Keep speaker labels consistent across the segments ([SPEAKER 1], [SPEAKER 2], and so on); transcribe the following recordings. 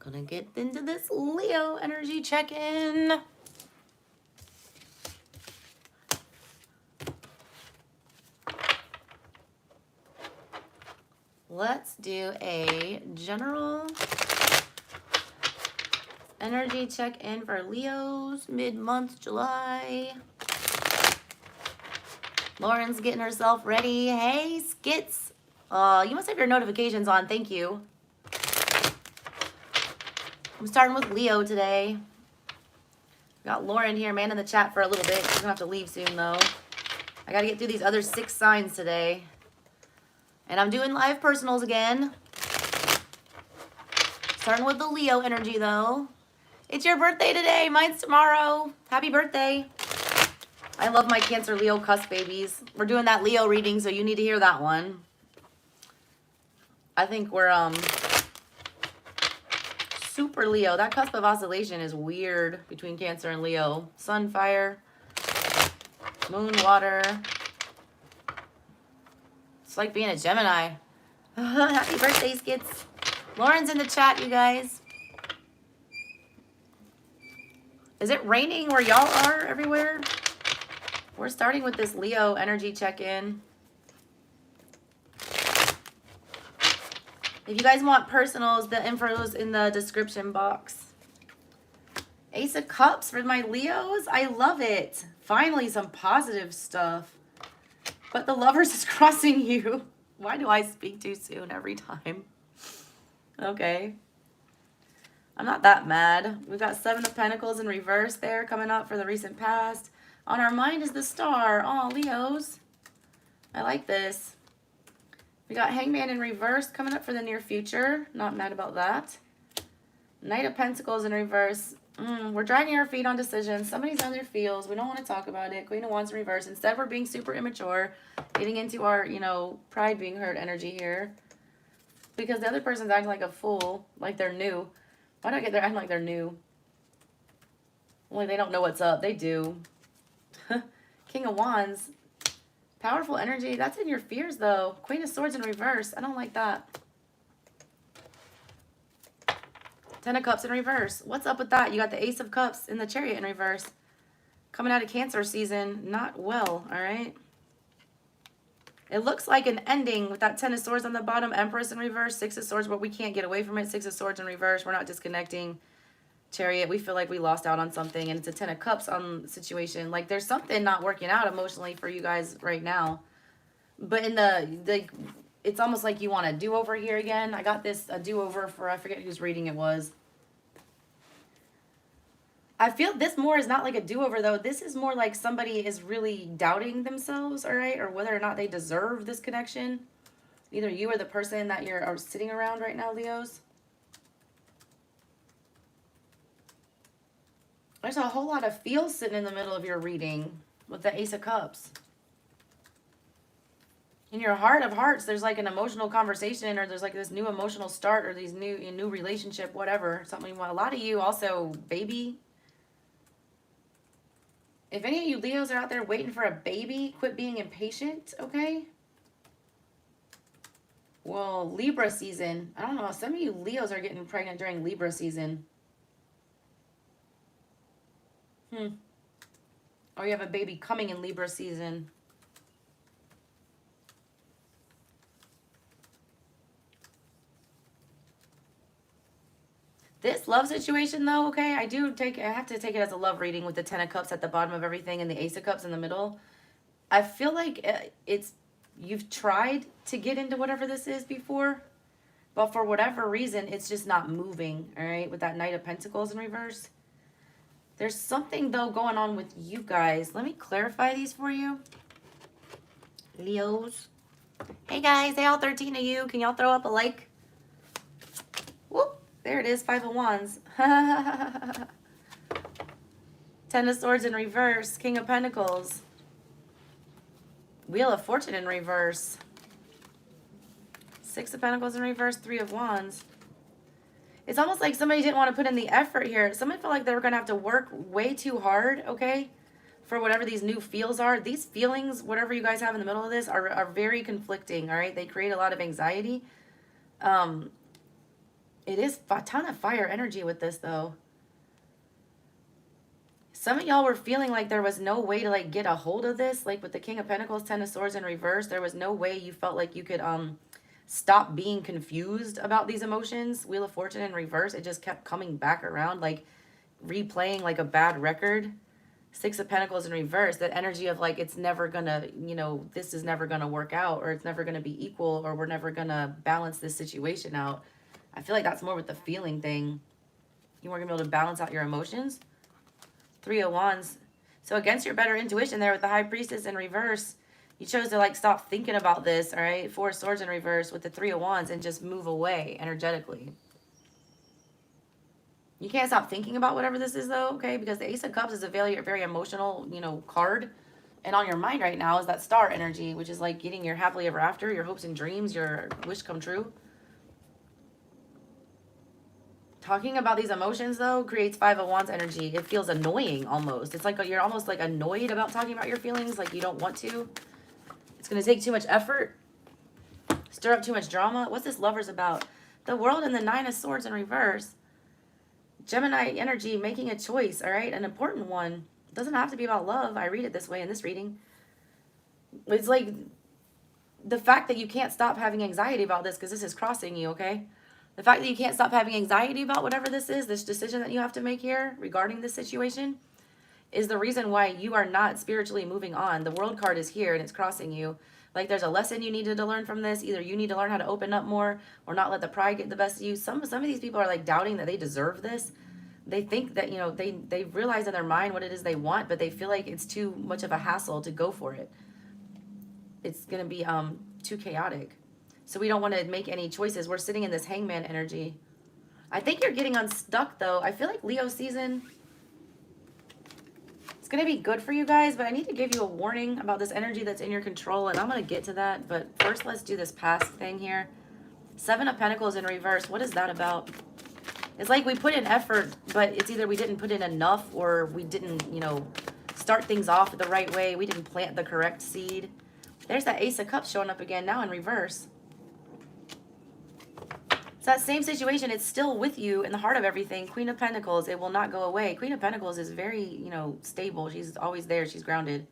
[SPEAKER 1] Gonna get into this Leo energy check-in. Let's do a general energy check-in for Leos mid-month July. Lauren's getting herself ready. Hey, Skits. You must have your notifications on. Thank you. I'm starting with Leo today. Got Lauren here, man, in the chat for a little bit. She's gonna have to leave soon, though. I gotta get through these other 6 signs today. And I'm doing live personals again. Starting with the Leo energy, though. It's your birthday today. Mine's tomorrow. Happy birthday. I love my Cancer Leo cusp babies. We're doing that Leo reading, so you need to hear that one. I think we're super Leo. That cusp of oscillation is weird between Cancer and Leo. Sun, fire, moon, water. It's like being a Gemini. Happy birthday, Skits. Lauren's in the chat, you guys. Is it raining where y'all are everywhere? We're starting with this Leo energy check-in. If you guys want personals, the info is in the description box. Ace of Cups for my Leos. I love it. Finally, some positive stuff. But the Lovers is crossing you. Why do I speak too soon every time? Okay. I'm not that mad. We've got 7 of Pentacles in reverse there coming up for the recent past. On our mind is the Star. Oh, Leos. I like this. We got Hangman in reverse coming up for the near future. Not mad about that. Knight of Pentacles in reverse. We're dragging our feet on decisions. Somebody's on their feels. We don't want to talk about it. Queen of Wands in reverse. Instead, we're being super immature. Getting into our, pride being hurt energy here. Because the other person's acting like a fool. Like they're new. Why do I get there acting like they're new? Only they don't know what's up. They do. King of Wands. Powerful energy. That's in your fears, though. Queen of Swords in reverse. I don't like that. 10 of Cups in reverse. What's up with that? You got the Ace of Cups in the Chariot in reverse. Coming out of Cancer season. Not well, all right? It looks like an ending with that 10 of Swords on the bottom. Empress in reverse. 6 of Swords, but we can't get away from it. 6 of Swords in reverse. We're not disconnecting. Chariot, we feel like we lost out on something, and it's a 10 of Cups on the situation. Like there's something not working out emotionally for you guys right now. But in the it's almost like you want a do-over here again. I got this a do-over for, I forget whose reading it was. I feel this more is not like a do-over though. This is more like somebody is really doubting themselves, all right, or whether or not they deserve this connection. Either you or the person that you're sitting around right now, Leos. There's a whole lot of feels sitting in the middle of your reading with the Ace of Cups. In your heart of hearts, there's like an emotional conversation, or there's like this new emotional start, or these new relationship, whatever. Something you want. A lot of you also, baby. If any of you Leos are out there waiting for a baby, quit being impatient, okay? Well, Libra season. I don't know. Some of you Leos are getting pregnant during Libra season. Or you have a baby coming in Libra season. This love situation though, okay, I have to take it as a love reading with the 10 of Cups at the bottom of everything and the Ace of Cups in the middle. I feel like you've tried to get into whatever this is before, but for whatever reason, it's just not moving, all right, with that Knight of Pentacles in reverse. There's something, though, going on with you guys. Let me clarify these for you. Leos. Hey, guys. Hey, all 13 of you. Can y'all throw up a like? Whoop. There it is. 5 of Wands. 10 of Swords in reverse. King of Pentacles. Wheel of Fortune in reverse. 6 of Pentacles in reverse. 3 of Wands. It's almost like somebody didn't want to put in the effort here. Somebody felt like they were going to have to work way too hard, okay, for whatever these new feels are. These feelings, whatever you guys have in the middle of this, are very conflicting, all right? They create a lot of anxiety. It is a ton of fire energy with this, though. Some of y'all were feeling like there was no way to like get a hold of this. Like with the King of Pentacles, Ten of Swords in reverse, there was no way you felt like you could stop being confused about these emotions. Wheel of Fortune in reverse, it just kept coming back around, like replaying like a bad record. Six of Pentacles in reverse, that energy of like it's never gonna, you know, this is never gonna work out, or it's never gonna be equal, or we're never gonna balance this situation out. I feel like that's more with the feeling thing. You weren't gonna be able to balance out your emotions. Three of Wands. So against your better intuition there with the High Priestess in reverse, you chose to like stop thinking about this, all right? Four of Swords in reverse with the Three of Wands and just move away energetically. You can't stop thinking about whatever this is though, okay? Because the Ace of Cups is a very, very emotional, you know, card. And on your mind right now is that star energy, which is like getting your happily ever after, your hopes and dreams, your wish come true. Talking about these emotions, though, creates Five of Wands energy. It feels annoying almost. It's like you're almost like annoyed about talking about your feelings, like you don't want to. It's going to take too much effort, stir up too much drama. What's this Lovers about? The World and the Nine of Swords in reverse. Gemini energy, making a choice, all right? An important one. It doesn't have to be about love. I read it this way in this reading. It's like the fact that you can't stop having anxiety about this because this is crossing you, okay? The fact that you can't stop having anxiety about whatever this is, this decision that you have to make here regarding this situation, is the reason why you are not spiritually moving on. The World card is here and it's crossing you. Like there's a lesson you needed to learn from this. Either you need to learn how to open up more or not let the pride get the best of you. Some of these people are like doubting that they deserve this. They think that, you know, they realize in their mind what it is they want, but they feel like it's too much of a hassle to go for it. It's going to be too chaotic. So we don't want to make any choices. We're sitting in this Hangman energy. I think you're getting unstuck, though. I feel like Leo season, it's going to be good for you guys, but I need to give you a warning about this energy that's in your control, and I'm going to get to that. But first, let's do this past thing here. Seven of Pentacles in reverse. What is that about? It's like we put in effort, but it's either we didn't put in enough or we didn't, you know, start things off the right way. We didn't plant the correct seed. There's that Ace of Cups showing up again now in reverse. It's that same situation. It's still with you in the heart of everything. Queen of Pentacles, it will not go away. Queen of Pentacles is very, you know, stable. She's always there. She's grounded.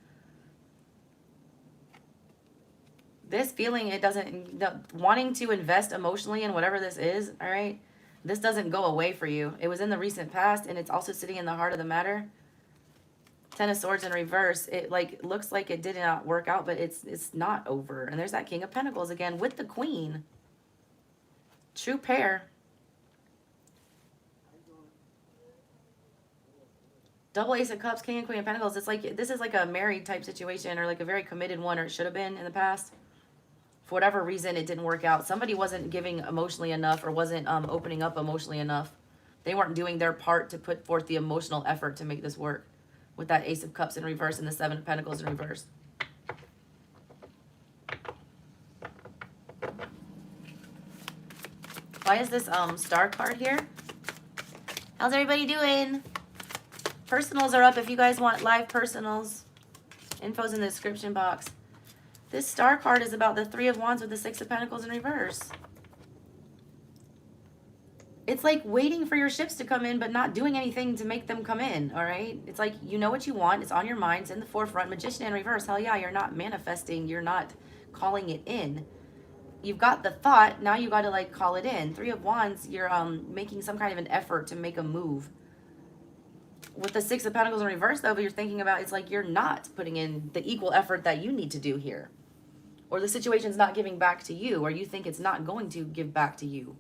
[SPEAKER 1] This feeling, it doesn't, wanting to invest emotionally in whatever this is, all right? This doesn't go away for you. It was in the recent past, and it's also sitting in the heart of the matter. Ten of Swords in reverse. It like looks like it did not work out, but it's not over. And there's that King of Pentacles again with the Queen. True pair. Double Ace of Cups, King and Queen of Pentacles. It's like this is like a married type situation or like a very committed one, or it should have been in the past. For whatever reason, it didn't work out. Somebody wasn't giving emotionally enough or wasn't opening up emotionally enough. They weren't doing their part to put forth the emotional effort to make this work. With that Ace of Cups in reverse and the Seven of Pentacles in reverse. Why is this star card here? How's everybody doing? Personals are up if you guys want live personals. Info's in the description box. This star card is about the Three of Wands with the Six of Pentacles in reverse. It's like waiting for your ships to come in, but not doing anything to make them come in, all right? It's like you know what you want. It's on your mind. It's in the forefront. Magician in reverse. Hell yeah, you're not manifesting. You're not calling it in. You've got the thought. Now you got to like call it in. Three of Wands, you're making some kind of an effort to make a move. With the Six of Pentacles in reverse, though, but you're thinking about, it's like you're not putting in the equal effort that you need to do here. Or the situation's not giving back to you, or you think it's not going to give back to you.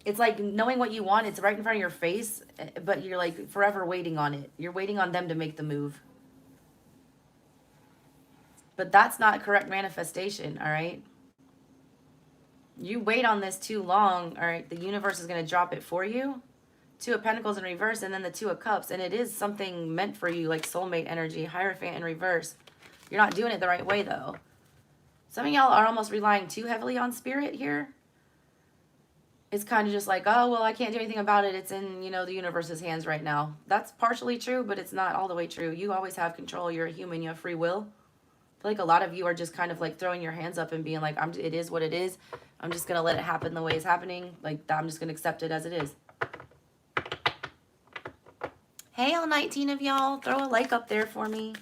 [SPEAKER 1] It's like knowing what you want, it's right in front of your face, but you're like forever waiting on it. You're waiting on them to make the move. But that's not correct manifestation, all right? You wait on this too long, all right? The universe is going to drop it for you. Two of Pentacles in reverse, and then the Two of Cups. And it is something meant for you, like soulmate energy, Hierophant in reverse. You're not doing it the right way, though. Some of y'all are almost relying too heavily on spirit here. It's kind of just like, oh, well, I can't do anything about it. It's in, you know, the universe's hands right now. That's partially true, but it's not all the way true. You always have control. You're a human. You have free will. I feel like a lot of you are just kind of like throwing your hands up and being like, it is what it is. I'm just going to let it happen the way it's happening. Like, I'm just going to accept it as it is. Hey, all 19 of y'all. Throw a like up there for me.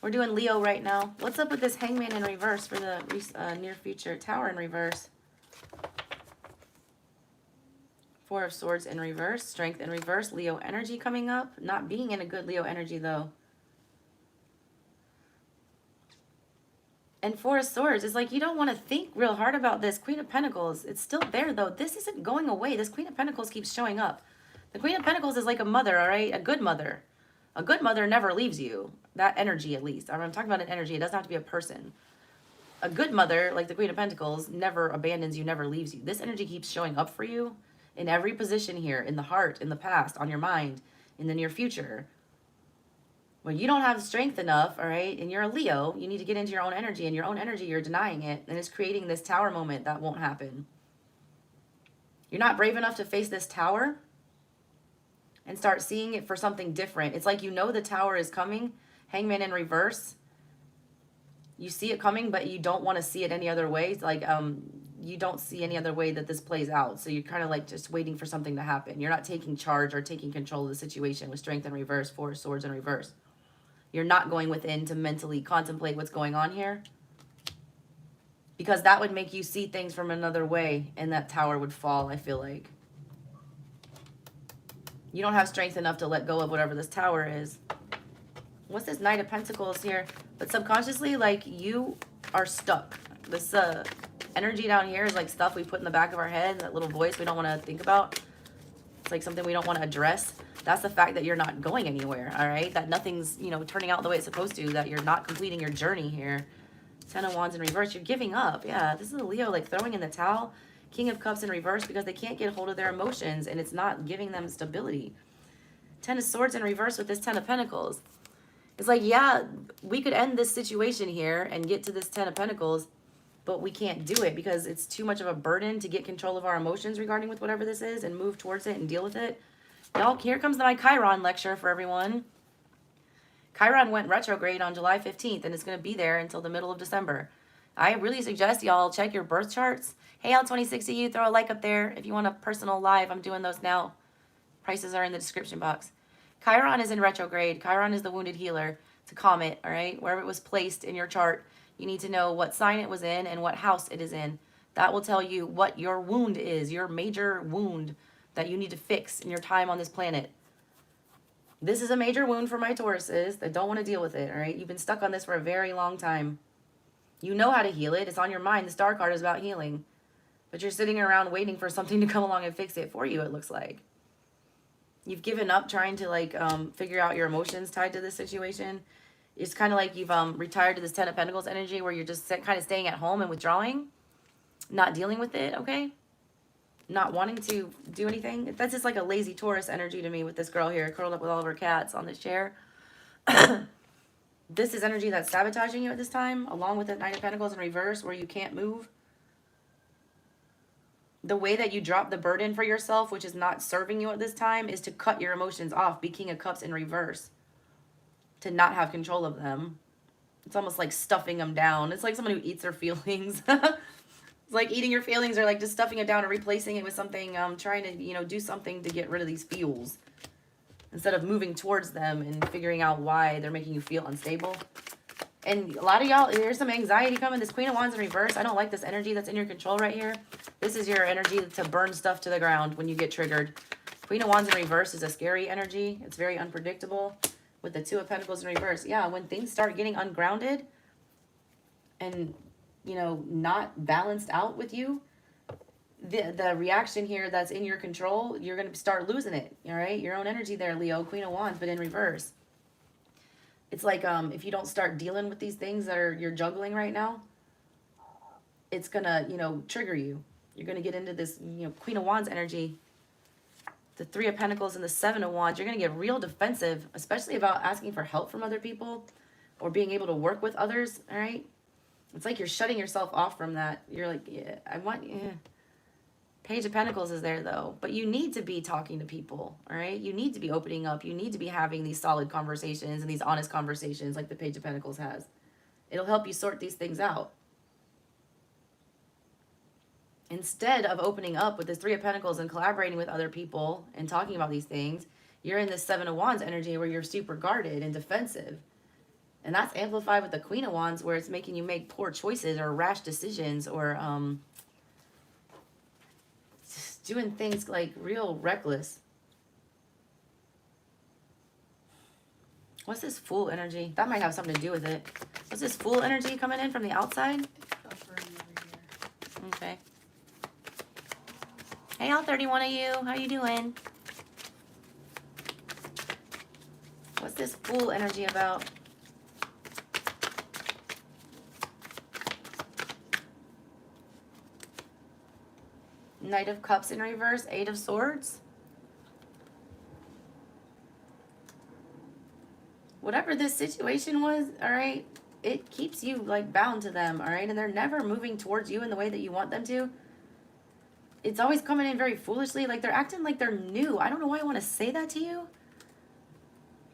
[SPEAKER 1] We're doing Leo right now. What's up with this Hangman in reverse for the near future? Tower in reverse. Four of Swords in reverse. Strength in reverse. Leo energy coming up. Not being in a good Leo energy, though. And Four of Swords is like, you don't want to think real hard about this. Queen of Pentacles, it's still there, though. This isn't going away. This Queen of Pentacles keeps showing up. The Queen of Pentacles is like a mother, all right? A good mother. A good mother never leaves you. That energy, at least. I'm talking about an energy. It doesn't have to be a person. A good mother, like the Queen of Pentacles, never abandons you, never leaves you. This energy keeps showing up for you in every position here, in the heart, in the past, on your mind, in the near future. When you don't have strength enough, all right, and you're a Leo, you need to get into your own energy, and your own energy, you're denying it, and it's creating this tower moment that won't happen. You're not brave enough to face this tower and start seeing it for something different. It's like you know the tower is coming, Hangman in reverse. You see it coming, but you don't want to see it any other way. It's like you don't see any other way that this plays out. So you're kind of like just waiting for something to happen. You're not taking charge or taking control of the situation with Strength in reverse, Four of Swords in reverse. You're not going within to mentally contemplate what's going on here, because that would make you see things from another way, and that tower would fall, I feel like. You don't have strength enough to let go of whatever this tower is. What's this Knight of Pentacles here? But subconsciously, like, you are stuck. This energy down here is like stuff we put in the back of our head, that little voice we don't want to think about. It's like something we don't want to address. That's the fact that you're not going anywhere, all right? That nothing's, you know, turning out the way it's supposed to, that you're not completing your journey here. Ten of Wands in reverse, you're giving up. Yeah, this is a Leo, like, throwing in the towel. King of Cups in reverse, because they can't get a hold of their emotions, and it's not giving them stability. Ten of Swords in reverse with this Ten of Pentacles. It's like, yeah, we could end this situation here and get to this Ten of Pentacles, but we can't do it because it's too much of a burden to get control of our emotions regarding with whatever this is and move towards it and deal with it. Y'all, here comes my Chiron lecture for everyone. Chiron went retrograde on July 15th, and it's going to be there until the middle of December. I really suggest y'all check your birth charts. Hey, all 26 of you, throw a like up there if you want a personal live. I'm doing those now. Prices are in the description box. Chiron is in retrograde. Chiron is the wounded healer. It's a comet, all right? Wherever it was placed in your chart, you need to know what sign it was in and what house it is in. That will tell you what your wound is, your major wound that you need to fix in your time on this planet. This is a major wound for my Tauruses that don't want to deal with it, all right? You've been stuck on this for a very long time. You know how to heal it. It's on your mind. The Star card is about healing. But you're sitting around waiting for something to come along and fix it for you, it looks like. You've given up trying to, like, figure out your emotions tied to this situation. It's kind of like you've retired to this Ten of Pentacles energy where you're just kind of staying at home and withdrawing, not dealing with it, okay? Not wanting to do anything. That's just like a lazy Taurus energy to me with this girl here curled up with all of her cats on this chair. This is energy that's sabotaging you at this time, along with the Knight of Pentacles in reverse where you can't move. The way that you drop the burden for yourself, which is not serving you at this time, is to cut your emotions off. Be King of Cups in reverse. To not have control of them. It's almost like stuffing them down. It's like someone who eats their feelings. It's like eating your feelings, or like just stuffing it down and replacing it with something, trying to, you know, do something to get rid of these feels. Instead of moving towards them and figuring out why they're making you feel unstable. And a lot of y'all, there's some anxiety coming. This Queen of Wands in reverse. I don't like this energy that's in your control right here. This is your energy to burn stuff to the ground when you get triggered. Queen of Wands in reverse is a scary energy. It's very unpredictable. With the Two of Pentacles in reverse. Yeah, when things start getting ungrounded and, you know, not balanced out with you, the reaction here that's in your control, you're going to start losing it, all right? Your own energy there, Leo, Queen of Wands, but in reverse. It's like if you don't start dealing with these things that you're juggling right now, it's going to, you know, trigger you. You're going to get into this, you know, Queen of Wands energy. The Three of Pentacles and the Seven of Wands, you're going to get real defensive, especially about asking for help from other people or being able to work with others, all right? It's like you're shutting yourself off from that. You're like, yeah, Page of Pentacles is there, though. But you need to be talking to people, all right? You need to be opening up. You need to be having these solid conversations and these honest conversations like the Page of Pentacles has. It'll help you sort these things out. instead of opening up with this Three of Pentacles and collaborating with other people and talking about these things, you're in this Seven of Wands energy where you're super guarded and defensive. And that's amplified with the Queen of Wands, where it's making you make poor choices or rash decisions, or just doing things like real reckless. What's this Fool energy? That might have something to do with it. What's this Fool energy coming in from the outside? Okay. Hey, all 31 of you. How you doing? What's this Fool energy about? Knight of Cups in reverse, Eight of Swords. Whatever this situation was, all right, it keeps you like bound to them, all right? And they're never moving towards you in the way that you want them to. It's always coming in very foolishly. Like they're acting like they're new. I don't know why I want to say that to you.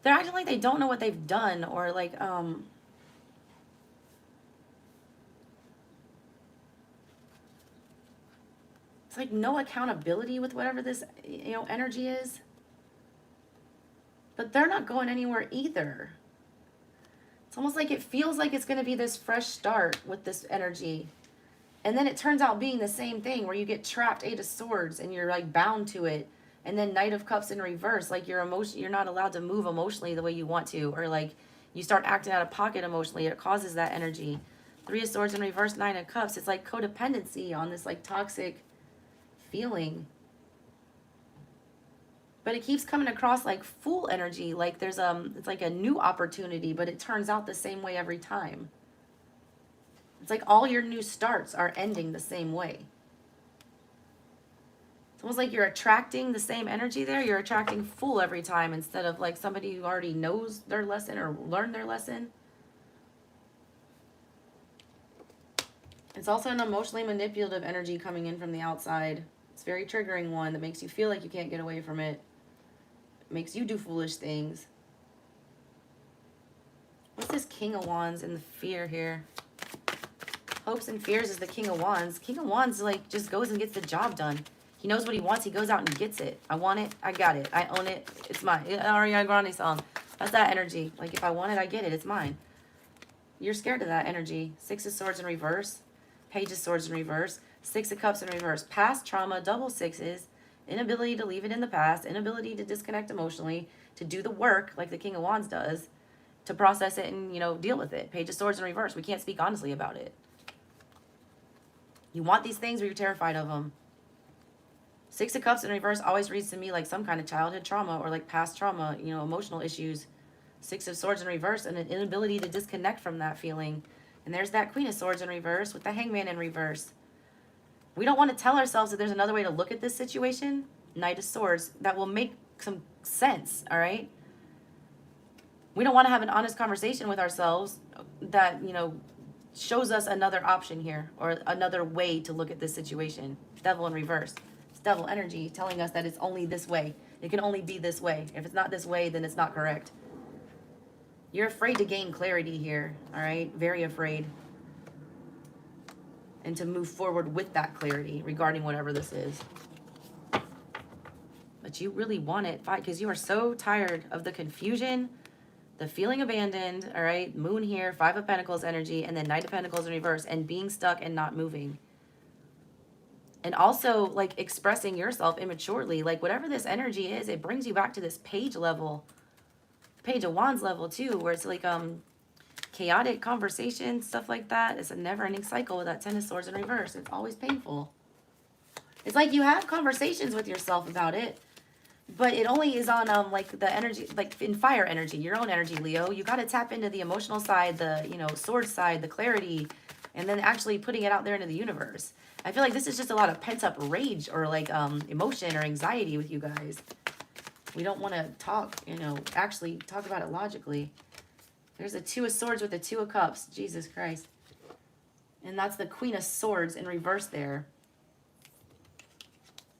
[SPEAKER 1] They're acting like they don't know what they've done, or like, it's like no accountability with whatever this, you know, energy is. But they're not going anywhere either. It's almost like it feels like it's going to be this fresh start with this energy. And then it turns out being the same thing where you get trapped, Eight of Swords, and you're like bound to it. And then Knight of Cups in reverse, like you're not allowed to move emotionally the way you want to, or like you start acting out of pocket emotionally. It causes that energy. Three of Swords in reverse, Nine of Cups. It's like codependency on this like toxic feeling. But it keeps coming across like Fool energy, like there's it's like a new opportunity, but it turns out the same way every time. It's like all your new starts are ending the same way. It's almost like you're attracting the same energy there. You're attracting Fool every time instead of like somebody who already knows their lesson or learned their lesson. It's also an emotionally manipulative energy coming in from the outside. It's a very triggering one that makes you feel like you can't get away from it. Makes you do foolish things. What's this King of Wands and the fear here? Hopes and fears is the King of Wands. King of Wands like just goes and gets the job done. He knows what he wants. He goes out and gets it. I want it. I got it. I own it. It's mine. Ariana Grande song. That's that energy. Like if I want it, I get it. It's mine. You're scared of that energy. Six of Swords in reverse. Page of Swords in reverse. Six of Cups in reverse. Past trauma, double sixes. Inability to leave it in the past, inability to disconnect emotionally, to do the work like the King of Wands does, to process it and, you know, deal with it. Page of Swords in reverse. We can't speak honestly about it. You want these things, but you're terrified of them. Six of Cups in reverse always reads to me like some kind of childhood trauma or like past trauma, you know, emotional issues. Six of Swords in reverse and an inability to disconnect from that feeling. And there's that Queen of Swords in reverse with the Hangman in reverse. We don't want to tell ourselves that there's another way to look at this situation, Knight of Swords, that will make some sense, all right? We don't want to have an honest conversation with ourselves that, you know, shows us another option here or another way to look at this situation. Devil in reverse. It's devil energy telling us that it's only this way. It can only be this way. If it's not this way, then it's not correct. You're afraid to gain clarity here, all right? Very afraid. And to move forward with that clarity regarding whatever this is. But you really want it, because you are so tired of the confusion, the feeling abandoned, all right? Moon here, Five of Pentacles energy, and then Knight of Pentacles in reverse, and being stuck and not moving. And also, like, expressing yourself immaturely. Like, whatever this energy is, it brings you back to this page level. Page of Wands level, too, where it's like, chaotic conversation, stuff like that. It's a never-ending cycle with that Ten of Swords in reverse. It's always painful. It's like you have conversations with yourself about it, but it only is on like the energy, like in fire energy, your own energy, Leo. You got to tap into the emotional side, the, you know, sword side, the clarity, and then actually putting it out there into the universe. I feel like this is just a lot of pent-up rage or like emotion or anxiety with you guys. We don't want to talk, you know, actually talk about it logically. There's a Two of Swords with the Two of Cups. Jesus Christ. And that's the Queen of Swords in reverse there.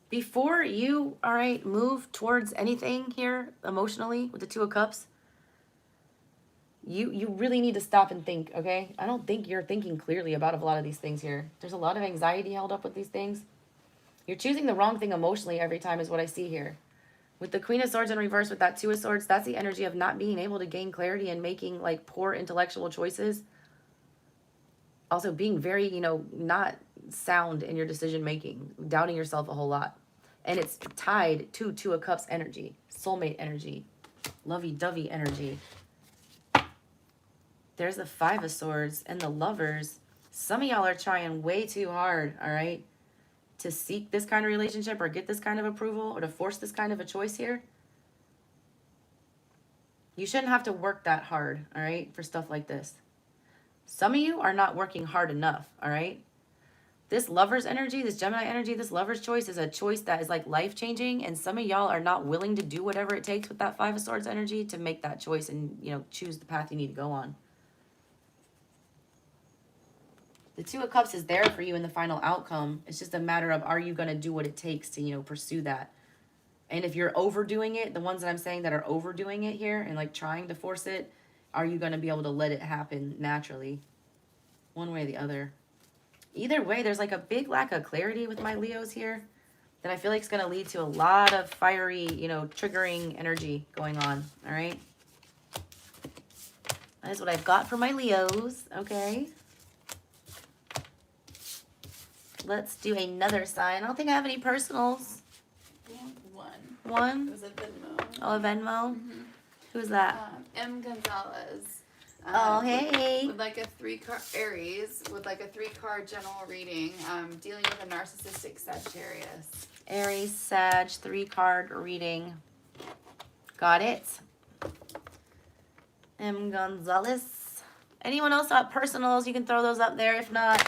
[SPEAKER 1] Before you, all right, move towards anything here emotionally with the Two of Cups, you really need to stop and think, okay? I don't think you're thinking clearly about a lot of these things here. There's a lot of anxiety held up with these things. You're choosing the wrong thing emotionally every time is what I see here. With the Queen of Swords in reverse, with that Two of Swords, that's the energy of not being able to gain clarity and making like poor intellectual choices. Also being very, you know, not sound in your decision making, doubting yourself a whole lot. And it's tied to Two of Cups energy, soulmate energy, lovey-dovey energy. There's the Five of Swords and the Lovers. Some of y'all are trying way too hard, all right, to seek this kind of relationship or get this kind of approval or to force this kind of a choice here. You shouldn't have to work that hard, all right, for stuff like this. Some of you are not working hard enough, all right? This Lover's energy, this Gemini energy, this Lover's choice is a choice that is like life-changing, and some of y'all are not willing to do whatever it takes with that Five of Swords energy to make that choice and, you know, choose the path you need to go on. The Two of Cups is there for you in the final outcome. It's just a matter of, are you going to do what it takes to, you know, pursue that? And if you're overdoing it, the ones that I'm saying that are overdoing it here and like trying to force it, are you going to be able to let it happen naturally? One way or the other. Either way, there's like a big lack of clarity with my Leos here that I feel like is going to lead to a lot of fiery, you know, triggering energy going on. All right. That is what I've got for my Leos. Okay. Let's do another sign. I don't think I have any personals. One?
[SPEAKER 2] It was a Venmo.
[SPEAKER 1] Oh, a Venmo? Mm-hmm. Who's that?
[SPEAKER 2] M. Gonzalez.
[SPEAKER 1] Oh, hey.
[SPEAKER 2] With like a 3-card Aries, with like a 3-card general reading, dealing with a narcissistic Sagittarius.
[SPEAKER 1] Aries, Sag, 3-card reading. Got it. M. Gonzalez. Anyone else got personals? You can throw those up there. If not,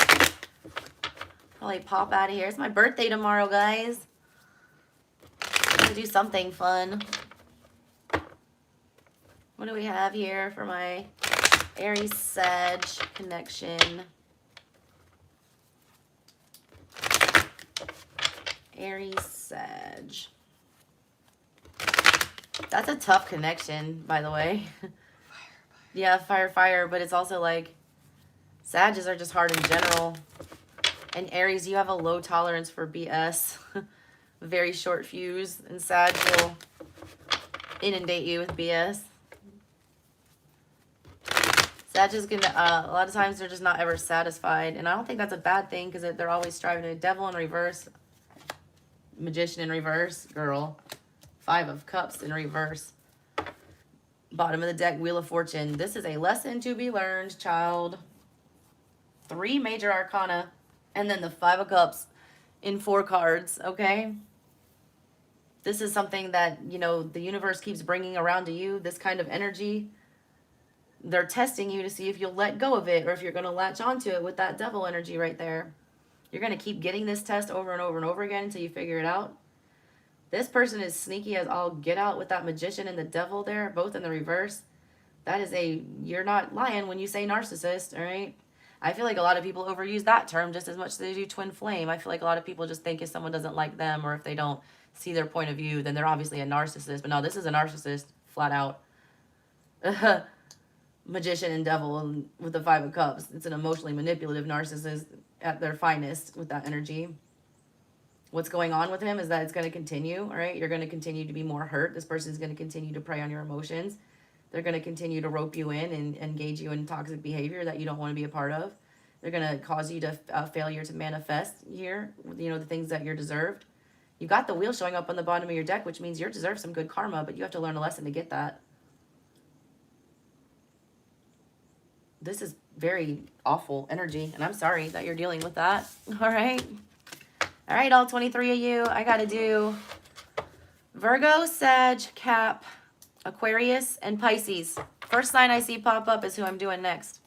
[SPEAKER 1] probably pop out of here. It's my birthday tomorrow, guys. I'm gonna do something fun. What do we have here for my Aries Sag connection? Aries Sag. That's a tough connection, by the way. Yeah, fire, but it's also like Sages are just hard in general. And Aries, you have a low tolerance for BS. Very short fuse. And Sag will inundate you with BS. Sag is gonna, a lot of times they're just not ever satisfied. And I don't think that's a bad thing because they're always striving to. Devil in reverse. Magician in reverse. Girl. 5 of Cups in reverse. Bottom of the deck, Wheel of Fortune. This is a lesson to be learned, child. 3 major arcana. And then the 5 of Cups in 4 cards, okay? This is something that, you know, the universe keeps bringing around to you, this kind of energy. They're testing you to see if you'll let go of it or if you're going to latch onto it with that devil energy right there. You're going to keep getting this test over and over and over again until you figure it out. This person is sneaky as all get out with that magician and the devil there, both in the reverse. That is a, you're not lying when you say narcissist, all right? I feel like a lot of people overuse that term just as much as they do twin flame. I feel like a lot of people just think if someone doesn't like them or if they don't see their point of view, then they're obviously a narcissist. But no, this is a narcissist, flat out. Magician and devil with the 5 of Cups. It's an emotionally manipulative narcissist at their finest with that energy. What's going on with him is that it's going to continue, all right? You're going to continue to be more hurt. This person is going to continue to prey on your emotions. They're going to continue to rope you in and engage you in toxic behavior that you don't want to be a part of. They're going to cause you to failure to manifest here, you know, the things that you're deserved. You got the wheel showing up on the bottom of your deck, which means you deserve some good karma, but you have to learn a lesson to get that. This is very awful energy, and I'm sorry that you're dealing with that. All right. All right, all 23 of you. I got to do Virgo, Sag, Cap, Aquarius, and Pisces. First sign I see pop up is who I'm doing next.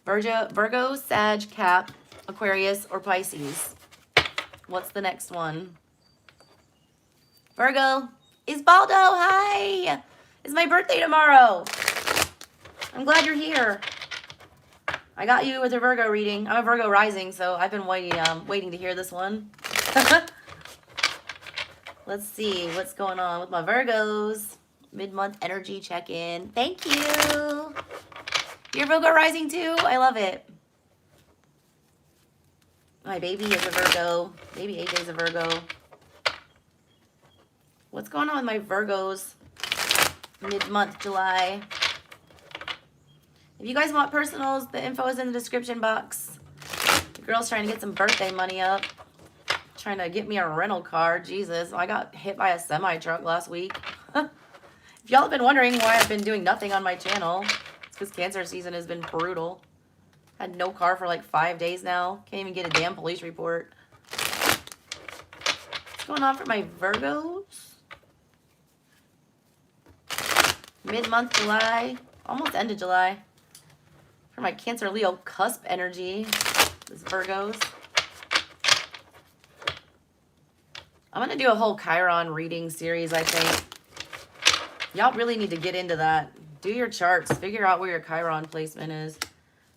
[SPEAKER 1] Virgo, Sag, Cap, Aquarius, or Pisces. What's the next one? Virgo. Isbaldo, hi. It's my birthday tomorrow. I'm glad you're here. I got you with a Virgo reading. I'm a Virgo rising, so I've been waiting to hear this one. Let's see what's going on with my Virgos. Mid-month energy check-in. Thank you. You're Virgo rising too? I love it. My baby is a Virgo. Baby AJ's a Virgo. What's going on with my Virgos? Mid-month July. If you guys want personals, the info is in the description box. The girl's trying to get some birthday money up. Trying to get me a rental car. Jesus, I got hit by a semi-truck last week. If y'all have been wondering why I've been doing nothing on my channel, it's because Cancer season has been brutal. Had no car for like 5 days now. Can't even get a damn police report. What's going on for my Virgos? Mid-month July. Almost end of July. For my Cancer Leo cusp energy. This Virgos. I'm going to do a whole Chiron reading series, I think. Y'all really need to get into that. Do your charts. Figure out where your Chiron placement is.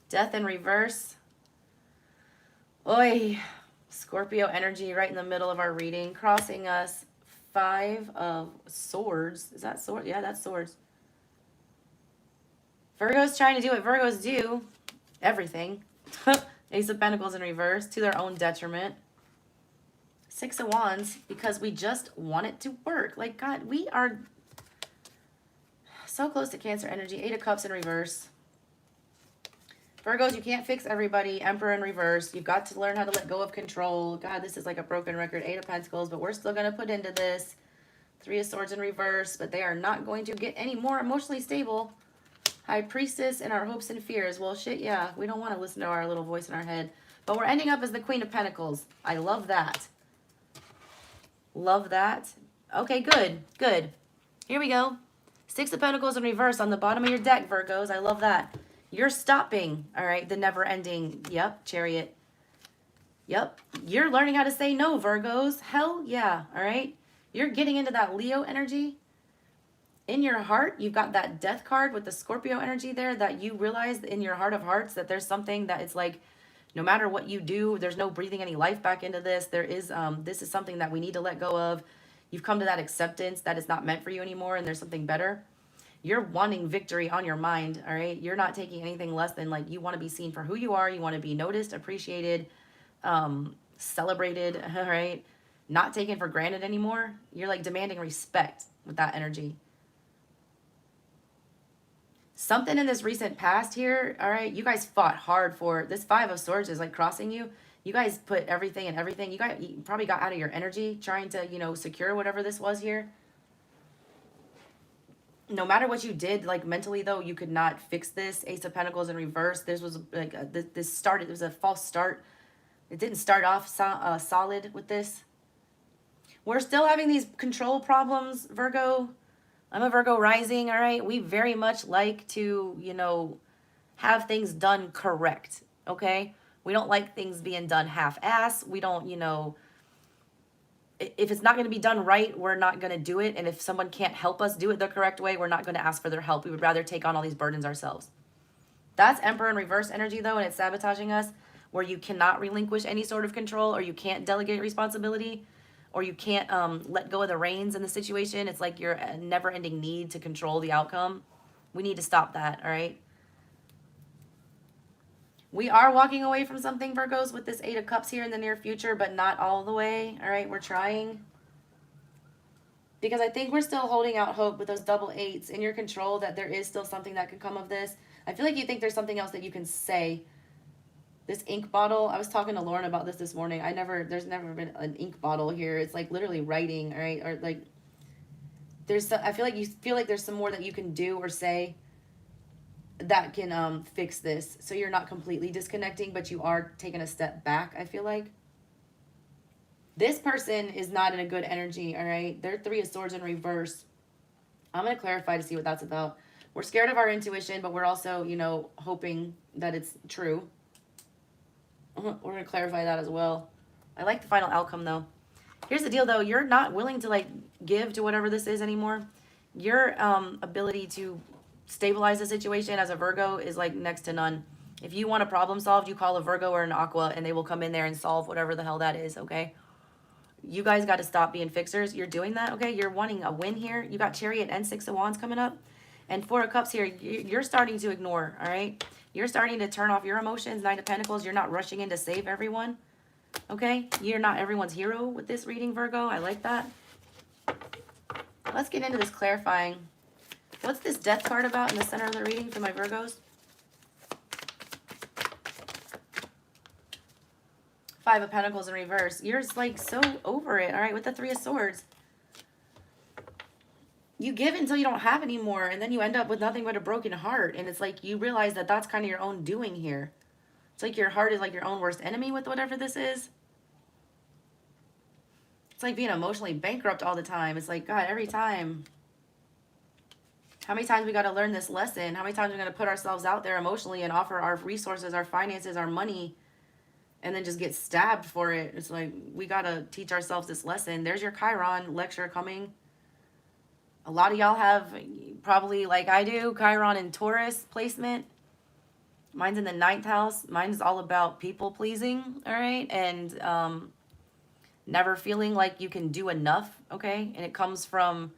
[SPEAKER 1] Death in reverse. Oi. Scorpio energy right in the middle of our reading. Crossing us. 5 of Swords. Is that Swords? Yeah, that's Swords. Virgo's trying to do what Virgos do. Everything. Ace of Pentacles in reverse. To their own detriment. 6 of Wands. Because we just want it to work. Like, God, we are so close to Cancer energy. 8 of Cups in reverse. Virgos, you can't fix everybody. Emperor in reverse. You've got to learn how to let go of control. God, this is like a broken record. 8 of Pentacles, but we're still going to put into this. 3 of Swords in reverse, but they are not going to get any more emotionally stable. High Priestess and our hopes and fears. Well, shit, yeah. We don't want to listen to our little voice in our head. But we're ending up as the Queen of Pentacles. I love that. Love that. Okay, good. Good. Here we go. 6 of Pentacles in reverse on the bottom of your deck, Virgos. I love that. You're stopping, all right, the never-ending, yep, Chariot. Yep, you're learning how to say no, Virgos. Hell yeah, all right? You're getting into that Leo energy. In your heart, you've got that Death card with the Scorpio energy there that you realize in your heart of hearts that there's something that it's like, no matter what you do, there's no breathing any life back into this. There is, this is something that we need to let go of. You've come to that acceptance that it's not meant for you anymore and there's something better. You're wanting victory on your mind, all right? You're not taking anything less than, like, you want to be seen for who you are. You want to be noticed, appreciated, celebrated, all right? Not taken for granted anymore. You're, like, demanding respect with that energy. Something in this recent past here, all right? You guys fought hard for this 5 of Swords is, like, crossing you. You guys put everything and everything. You probably got out of your energy trying to, you know, secure whatever this was here. No matter what you did, like, mentally, though, you could not fix this. Ace of Pentacles in reverse. This was, like, this started, it was a false start. It didn't start off solid with this. We're still having these control problems, Virgo. I'm a Virgo rising, all right? We very much like to, you know, have things done correct, okay? We don't like things being done half-ass. We don't, you know, if it's not going to be done right, we're not going to do it. And if someone can't help us do it the correct way, we're not going to ask for their help. We would rather take on all these burdens ourselves. That's Emperor in reverse energy, though, and it's sabotaging us, where you cannot relinquish any sort of control, or you can't delegate responsibility, or you can't let go of the reins in the situation. It's like you're a never-ending need to control the outcome. We need to stop that, all right? We are walking away from something, Virgos, with this 8 of Cups here in the near future, but not all the way, all right? We're trying. Because I think we're still holding out hope with those double 8s in your control that there is still something that could come of this. I feel like you think there's something else that you can say. This ink bottle, I was talking to Lauren about this morning. There's never been an ink bottle here. It's like literally writing, all right? Or like, I feel like you feel like there's some more that you can do or say that can fix this. So you're not completely disconnecting, but you are taking a step back, I feel like. This person is not in a good energy, all right? They're 3 of Swords in reverse. I'm going to clarify to see what that's about. We're scared of our intuition, but we're also, you know, hoping that it's true. We're going to clarify that as well. I like the final outcome, though. Here's the deal, though. You're not willing to, like, give to whatever this is anymore. Your ability to stabilize the situation as a Virgo is, like, next to none. If you want a problem solved, you call a Virgo or an Aqua, and they will come in there and solve whatever the hell that is, okay? You guys got to stop being fixers. You're doing that, okay? You're wanting a win here. You got Chariot and 6 of Wands coming up. And 4 of Cups here. You're starting to ignore, all right? You're starting to turn off your emotions. 9 of Pentacles. You're not rushing in to save everyone. Okay? You're not everyone's hero with this reading, Virgo. I like that. Let's get into this clarifying. What's this death card about in the center of the reading for my Virgos? Five of Pentacles in reverse. You're like so over it, all right, with the Three of Swords. You give until you don't have anymore, and then you end up with nothing but a broken heart. And it's like you realize that that's kind of your own doing here. It's like your heart is like your own worst enemy with whatever this is. It's like being emotionally bankrupt all the time. It's like, God, every time. How many times we got to learn this lesson? How many times we're going to put ourselves out there emotionally and offer our resources, our finances, our money, and then just get stabbed for it? It's like we got to teach ourselves this lesson. There's your Chiron lecture coming. A lot of y'all have, probably like I do, Chiron and Taurus placement. Mine's in the 9th house. Mine's all about people pleasing, all right? And never feeling like you can do enough, okay? And it comes from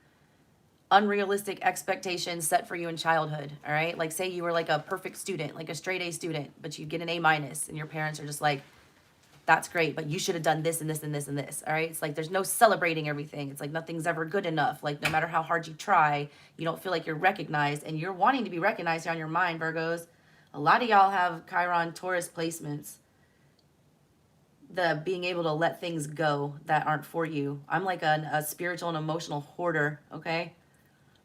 [SPEAKER 1] unrealistic expectations set for you in childhood, all right? Like say you were like a perfect student, like a straight A student, but you get an A minus and your parents are just like, that's great, but you should have done this and this and this and this, all right? It's like there's no celebrating everything. It's like nothing's ever good enough. Like no matter how hard you try, you don't feel like you're recognized, and you're wanting to be recognized here on your mind, Virgos. A lot of y'all have Chiron Taurus placements. The being able to let things go that aren't for you. I'm like a spiritual and emotional hoarder, okay?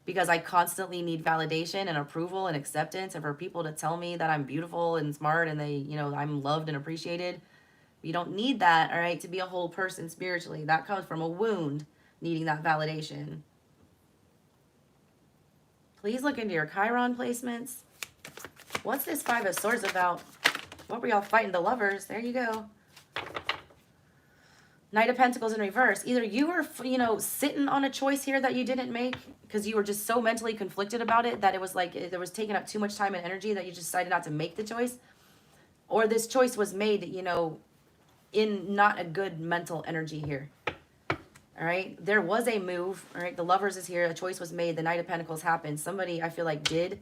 [SPEAKER 1] Because I constantly need validation and approval and acceptance, and for people to tell me that I'm beautiful and smart and they, you know, I'm loved and appreciated. You don't need that, all right, to be a whole person spiritually. That comes from a wound, needing that validation. Please look into your Chiron placements. What's this Five of Swords about? What were y'all fighting? The Lovers. There you go. Knight of Pentacles in reverse. Either you were, you know, sitting on a choice here that you didn't make because you were just so mentally conflicted about it that it was like it was taking up too much time and energy that you just decided not to make the choice. Or this choice was made, you know, in not a good mental energy here. All right. There was a move. All right. The Lovers is here. A choice was made. The Knight of Pentacles happened. Somebody, I feel like, did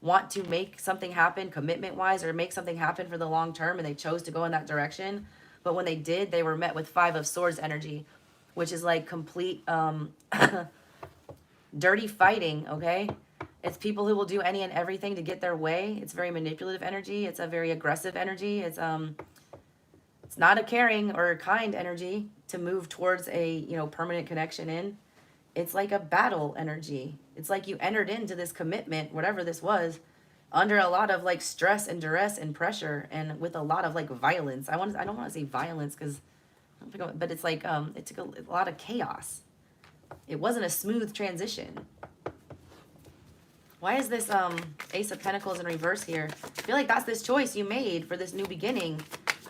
[SPEAKER 1] want to make something happen commitment wise or make something happen for the long term, and they chose to go in that direction. But when they did, they were met with Five of Swords energy, which is like complete dirty fighting. Okay. It's people who will do any and everything to get their way. It's very manipulative energy. It's a very aggressive energy. It's not a caring or a kind energy to move towards a, you know, permanent connection in. It's like a battle energy. It's like you entered into this commitment, whatever this was, under a lot of like stress and duress and pressure, and with a lot of like violence. I don't want to say violence because, but it's like it took a lot of chaos. It wasn't a smooth transition. Why is this Ace of Pentacles in reverse here? I feel like that's this choice you made for this new beginning.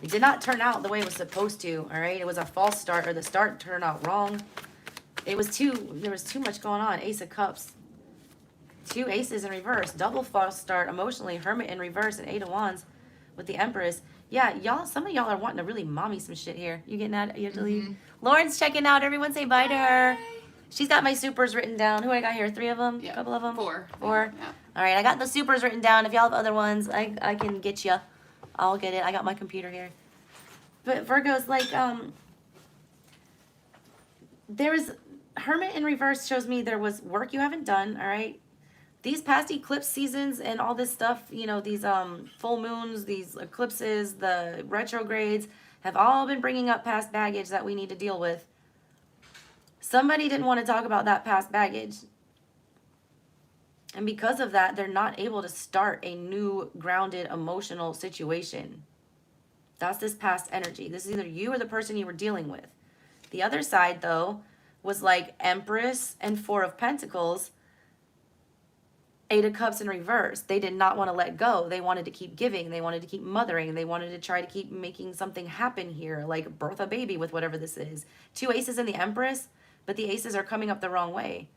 [SPEAKER 1] It did not turn out the way it was supposed to, all right? It was a false start, or the start turned out wrong. There was too much going on. Ace of Cups. Two aces in reverse. Double false start emotionally. Hermit in reverse and Eight of Wands with the Empress. Yeah, y'all, some of y'all are wanting to really mommy some shit here. You getting that? You have to leave? Lauren's checking out. Everyone say bye to her. She's got my supers written down. Who I got here? 3 of them?
[SPEAKER 2] Yeah.
[SPEAKER 1] A couple of them?
[SPEAKER 2] 4.
[SPEAKER 1] Four?
[SPEAKER 2] Yeah.
[SPEAKER 1] All right, I got the supers written down. If y'all have other ones, I can get you. I'll get it. I got my computer here. But Virgo's like, there is, Hermit in reverse shows me there was work you haven't done, all right? These past eclipse seasons and all this stuff, you know, these full moons, these eclipses, the retrogrades, have all been bringing up past baggage that we need to deal with. Somebody didn't want to talk about that past baggage. And because of that, they're not able to start a new grounded emotional situation. That's this past energy. This is either you or the person you were dealing with. The other side, though, was like Empress and Four of Pentacles, Eight of Cups in reverse. They did not want to let go. They wanted to keep giving. They wanted to keep mothering. They wanted to try to keep making something happen here, like birth a baby with whatever this is. Two aces in the Empress, but the aces are coming up the wrong way.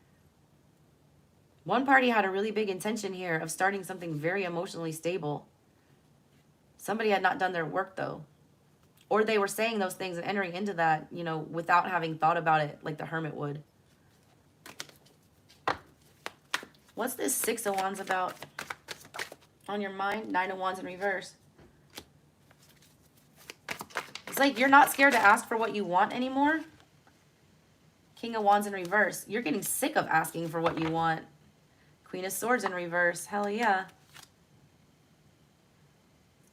[SPEAKER 1] One party had a really big intention here of starting something very emotionally stable. Somebody had not done their work, though. Or they were saying those things and entering into that, you know, without having thought about it like the Hermit would. What's this Six of Wands about on your mind? Nine of Wands in reverse. It's like you're not scared to ask for what you want anymore. King of Wands in reverse. You're getting sick of asking for what you want. Queen of Swords in reverse. Hell yeah.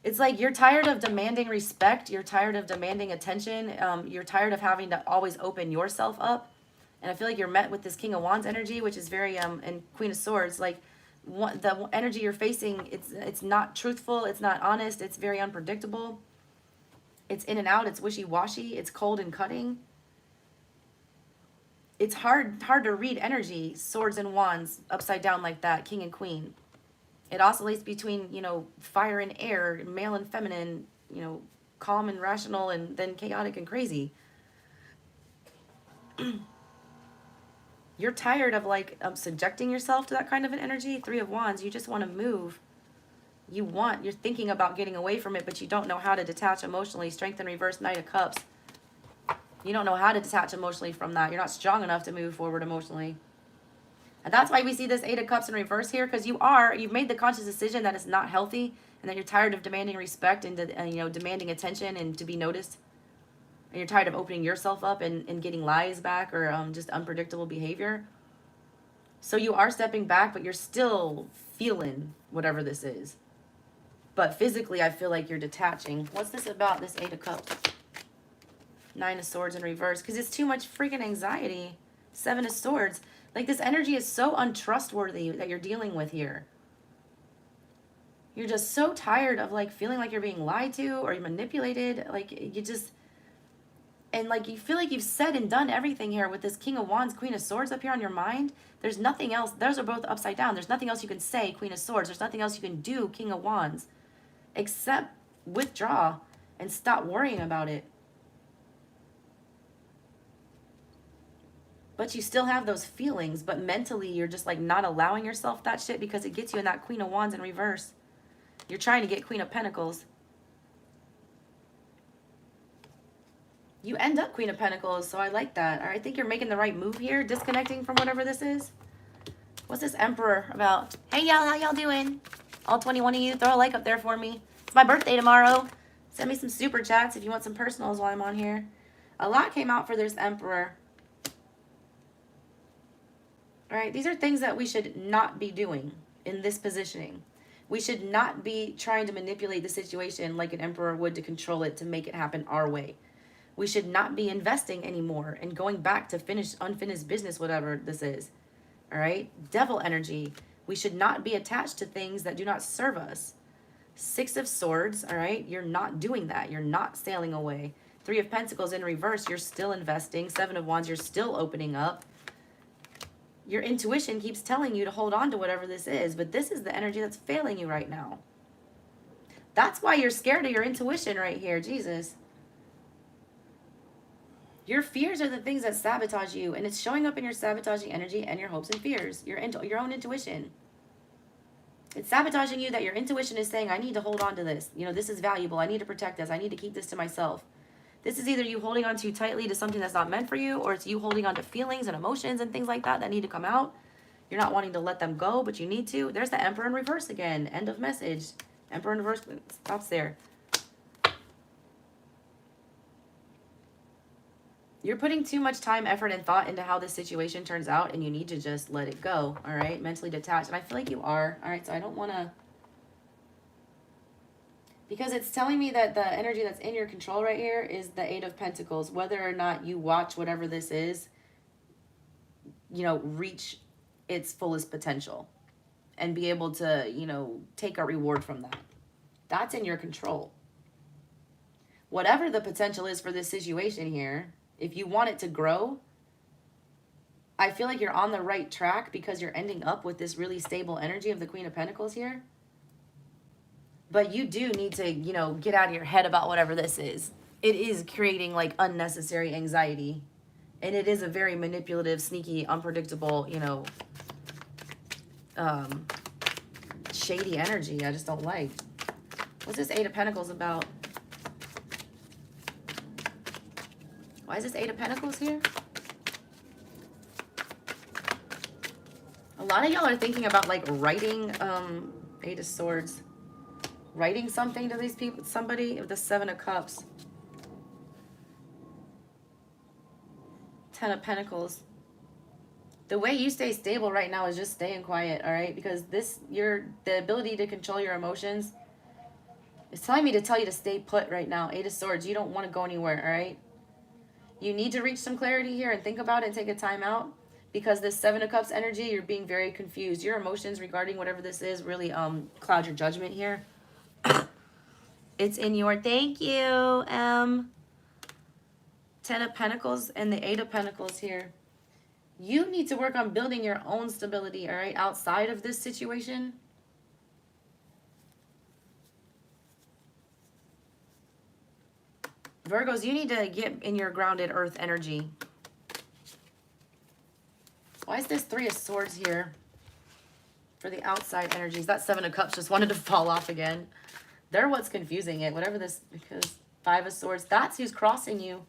[SPEAKER 1] It's like you're tired of demanding respect. You're tired of demanding attention. You're tired of having to always open yourself up. And I feel like you're met with this King of Wands energy, which is very, and Queen of Swords. Like, the energy you're facing, it's not truthful. It's not honest. It's very unpredictable. It's in and out. It's wishy-washy. It's cold and cutting. It's hard to read energy. Swords and Wands upside down like that. King and Queen. It oscillates between, you know, fire and air, male and feminine, you know, calm and rational, and then chaotic and crazy. You're tired of, like, subjecting yourself to that kind of an energy. Three of Wands. You just want to move. You're thinking about getting away from it, but you don't know how to detach emotionally. Strength in reverse, Knight of Cups. You don't know how to detach emotionally from that. You're not strong enough to move forward emotionally. And that's why we see this Eight of Cups in reverse here, because you've made the conscious decision that it's not healthy, and that you're tired of demanding respect and you know, demanding attention and to be noticed. And you're tired of opening yourself up and getting lies back or just unpredictable behavior. So you are stepping back, but you're still feeling whatever this is. But physically, I feel like you're detaching. What's this about, this Eight of Cups? Nine of Swords in reverse. Because it's too much freaking anxiety. Seven of Swords. Like, this energy is so untrustworthy that you're dealing with here. You're just so tired of, like, feeling like you're being lied to or you're manipulated. Like, you just... And, like, you feel like you've said and done everything here with this King of Wands, Queen of Swords up here on your mind. There's nothing else. Those are both upside down. There's nothing else you can say, Queen of Swords. There's nothing else you can do, King of Wands. Except withdraw and stop worrying about it. But you still have those feelings, but mentally you're just, like, not allowing yourself that shit because it gets you in that Queen of Wands in reverse. You're trying to get Queen of Pentacles. You end up Queen of Pentacles, so I like that. I think you're making the right move here, disconnecting from whatever this is. What's this Emperor about? Hey, y'all, how y'all doing? All 21 of you, throw a like up there for me. It's my birthday tomorrow. Send me some super chats if you want some personals while I'm on here. A lot came out for this Emperor. All right, these are things that we should not be doing in this positioning. We should not be trying to manipulate the situation like an Emperor would to control it, to make it happen our way. We should not be investing anymore and going back to unfinished business, whatever this is. All right? Devil energy. We should not be attached to things that do not serve us. Six of Swords, all right? You're not doing that. You're not sailing away. Three of Pentacles in reverse, you're still investing. Seven of Wands, you're still opening up. Your intuition keeps telling you to hold on to whatever this is, but this is the energy that's failing you right now. That's why you're scared of your intuition right here, Jesus. Your fears are the things that sabotage you, and it's showing up in your sabotaging energy and your hopes and fears, your own intuition. It's sabotaging you that your intuition is saying, I need to hold on to this. You know, this is valuable. I need to protect this. I need to keep this to myself. This is either you holding on too tightly to something that's not meant for you, or it's you holding on to feelings and emotions and things like that that need to come out. You're not wanting to let them go, but you need to. There's the Emperor in reverse again. End of message. Emperor in reverse stops there. You're putting too much time, effort, and thought into how this situation turns out, and you need to just let it go, all right? Mentally detached. And I feel like you are, all right? So I don't want to... Because it's telling me that the energy that's in your control right here is the Eight of Pentacles. Whether or not you watch whatever this is, you know, reach its fullest potential and be able to, you know, take a reward from that. That's in your control. Whatever the potential is for this situation here, if you want it to grow, I feel like you're on the right track because you're ending up with this really stable energy of the Queen of Pentacles here. But you do need to, you know, get out of your head about whatever this is. It is creating, like, unnecessary anxiety. And it is a very manipulative, sneaky, unpredictable, you know, shady energy I just don't like. What's this Eight of Pentacles about? Why is this Eight of Pentacles here? A lot of y'all are thinking about, like, writing, Eight of Swords. Writing something to these people, somebody with the Seven of Cups. Ten of Pentacles. The way you stay stable right now is just staying quiet, all right? Because the ability to control your emotions is telling me to tell you to stay put right now. Eight of Swords, you don't want to go anywhere, all right? You need to reach some clarity here and think about it and take a time out, because this Seven of Cups energy, you're being very confused. Your emotions regarding whatever this is really cloud your judgment here. It's in your, thank you, Ten of Pentacles and the Eight of Pentacles here. You need to work on building your own stability, all right, outside of this situation. Virgos, you need to get in your grounded earth energy. Why is this Three of Swords here for the outside energies? That Seven of Cups just wanted to fall off again. They're what's confusing it, whatever this, because Five of Swords, that's who's crossing you.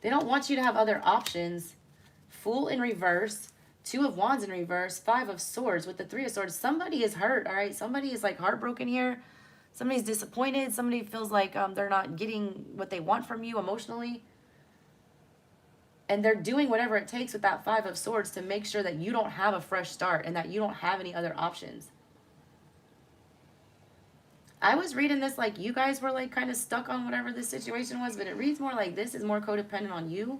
[SPEAKER 1] They don't want you to have other options. Fool in reverse, Two of Wands in reverse, Five of Swords with the Three of Swords. Somebody is hurt, all right? Somebody is like heartbroken here. Somebody's disappointed. Somebody feels like they're not getting what they want from you emotionally. And they're doing whatever it takes with that Five of Swords to make sure that you don't have a fresh start and that you don't have any other options. I was reading this like you guys were like kind of stuck on whatever this situation was, but it reads more like this is more codependent on you.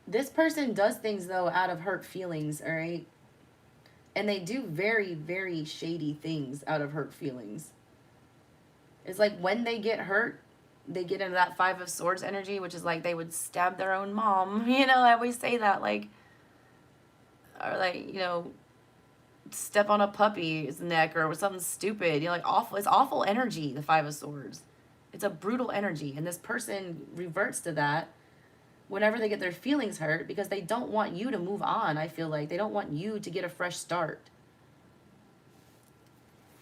[SPEAKER 1] This person does things, though, out of hurt feelings, all right? And they do very, very shady things out of hurt feelings. It's like when they get hurt, they get into that Five of Swords energy, which is like they would stab their own mom. You know, I always say that, like, or like, you know, step on a puppy's neck or something stupid. You know, like awful. It's awful energy, the Five of Swords. It's a brutal energy. And this person reverts to that whenever they get their feelings hurt because they don't want you to move on, I feel like. They don't want you to get a fresh start.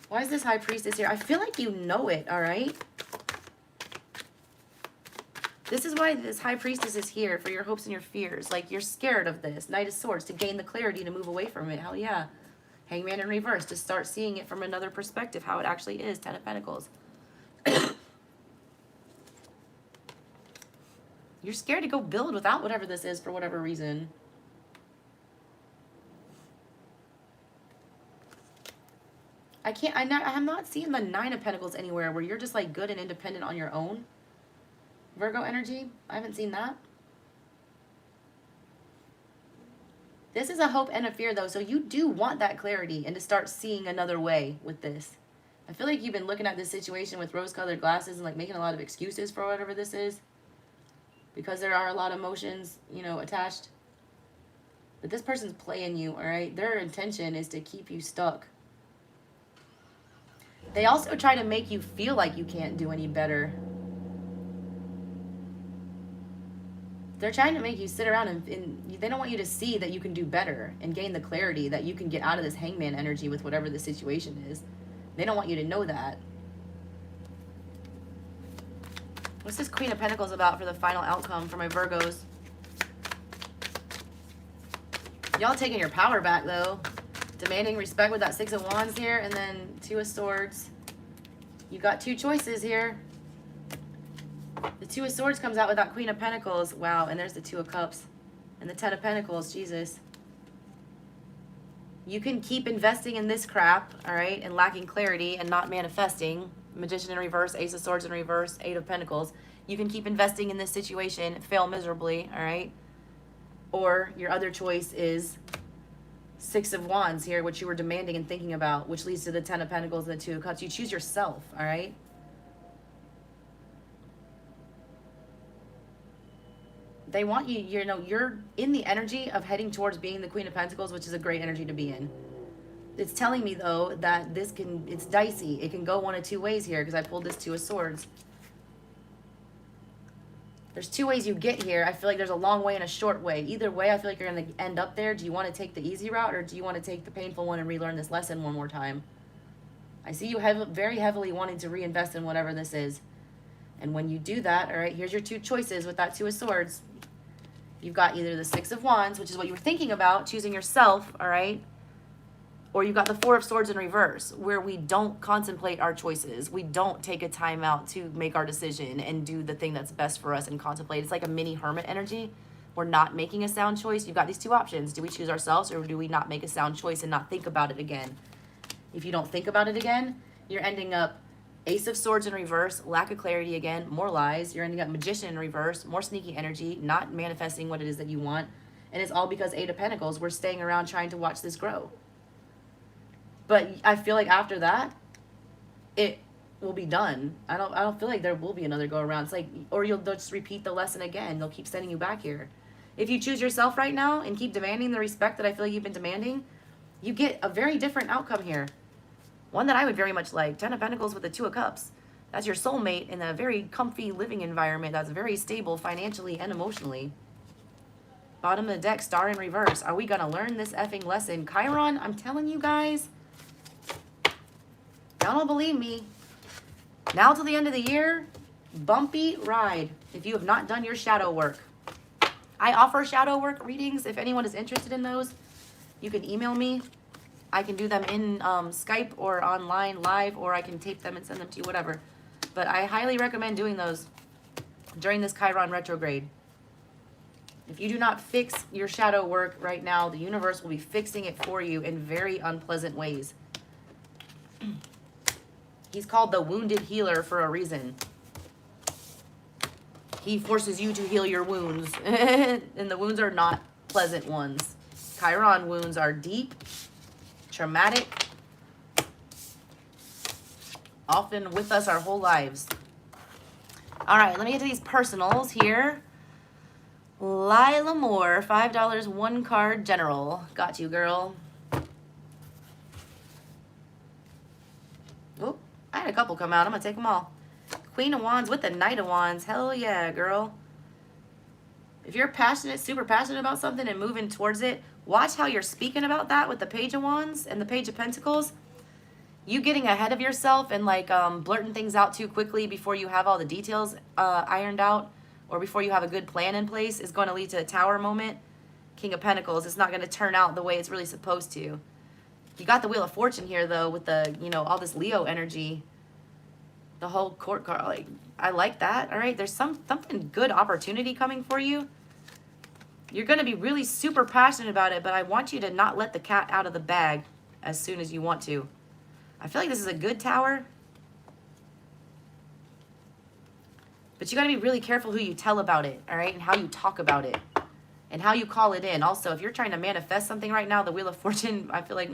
[SPEAKER 1] Why is this High Priestess here? I feel like you know it, all right? This is why this High Priestess is here, for your hopes and your fears. Like, you're scared of this. Knight of Swords, to gain the clarity to move away from it. Hell yeah. Hangman in reverse, to start seeing it from another perspective, how it actually is. Ten of Pentacles. You're scared to go build without whatever this is for whatever reason. I'm not seeing the Nine of Pentacles anywhere where you're just like good and independent on your own. Virgo energy, I haven't seen that. This is a hope and a fear though, so you do want that clarity and to start seeing another way with this. I feel like you've been looking at this situation with rose-colored glasses and like making a lot of excuses for whatever this is. Because there are a lot of emotions, you know, attached. But this person's playing you, all right? Their intention is to keep you stuck. They also try to make you feel like you can't do any better. They're trying to make you sit around and they don't want you to see that you can do better and gain the clarity that you can get out of this hangman energy with whatever the situation is. They don't want you to know that. What's this Queen of Pentacles about for the final outcome for my Virgos? Y'all taking your power back, though. Demanding respect with that Six of Wands here, and then Two of Swords. You got two choices here. The Two of Swords comes out with that Queen of Pentacles. Wow, and there's the Two of Cups. And the Ten of Pentacles, Jesus. You can keep investing in this crap, all right, and lacking clarity and not manifesting. Magician in reverse, Ace of Swords in reverse, Eight of Pentacles. You can keep investing in this situation, fail miserably, all right? Or your other choice is Six of Wands here, which you were demanding and thinking about, which leads to the Ten of Pentacles and the Two of Cups. You choose yourself, all right? They want you, you know, you're in the energy of heading towards being the Queen of Pentacles, which is a great energy to be in. It's telling me, though, that it's dicey. It can go one of two ways here because I pulled this Two of Swords. There's two ways you get here. I feel like there's a long way and a short way. Either way, I feel like you're going to end up there. Do you want to take the easy route or do you want to take the painful one and relearn this lesson one more time? I see you very heavily wanting to reinvest in whatever this is. And when you do that, all right, here's your two choices with that Two of Swords. You've got either the Six of Wands, which is what you were thinking about, choosing yourself, all right? Or you've got the Four of Swords in reverse, where we don't contemplate our choices. We don't take a time out to make our decision and do the thing that's best for us and contemplate. It's like a mini hermit energy. We're not making a sound choice. You've got these two options. Do we choose ourselves, or do we not make a sound choice and not think about it again? If you don't think about it again, you're ending up Ace of Swords in reverse, lack of clarity again, more lies. You're ending up Magician in reverse, more sneaky energy, not manifesting what it is that you want. And it's all because Eight of Pentacles, we're staying around trying to watch this grow. But I feel like after that, it will be done. I don't feel like there will be another go around. It's like, or they'll just repeat the lesson again. They'll keep sending you back here. If you choose yourself right now and keep demanding the respect that I feel like you've been demanding, you get a very different outcome here. One that I would very much like. 10 of Pentacles with the 2 of Cups. That's your soulmate in a very comfy living environment that's very stable financially and emotionally. Bottom of the deck, Star in reverse. Are we going to learn this effing lesson? Chiron, I'm telling you guys. Y'all don't believe me. Now till the end of the year, bumpy ride if you have not done your shadow work. I offer shadow work readings. If anyone is interested in those, you can email me. I can do them in Skype or online live, or I can tape them and send them to you, whatever. But I highly recommend doing those during this Chiron retrograde. If you do not fix your shadow work right now, the universe will be fixing it for you in very unpleasant ways. He's called the wounded healer for a reason. He forces you to heal your wounds. And the wounds are not pleasant ones. Chiron wounds are deep, traumatic, often with us our whole lives. All right, let me get to these personals here. Lila Moore, $5, 1 card general. Got you, girl. Oh, I had a couple come out. I'm going to take them all. Queen of Wands with the Knight of Wands. Hell yeah, girl. If you're passionate, super passionate about something and moving towards it, watch how you're speaking about that with the Page of Wands and the Page of Pentacles. You getting ahead of yourself and like blurting things out too quickly before you have all the details ironed out, or before you have a good plan in place, is going to lead to a Tower moment. King of Pentacles. It's not going to turn out the way it's really supposed to. You got the Wheel of Fortune here, though, with the, you know, all this Leo energy. The whole court card. Like, I like that. All right. There's something good opportunity coming for you. You're going to be really super passionate about it, but I want you to not let the cat out of the bag as soon as you want to. I feel like this is a good Tower. But you got to be really careful who you tell about it, all right? And how you talk about it. And how you call it in. Also, if you're trying to manifest something right now, the Wheel of Fortune, I feel like,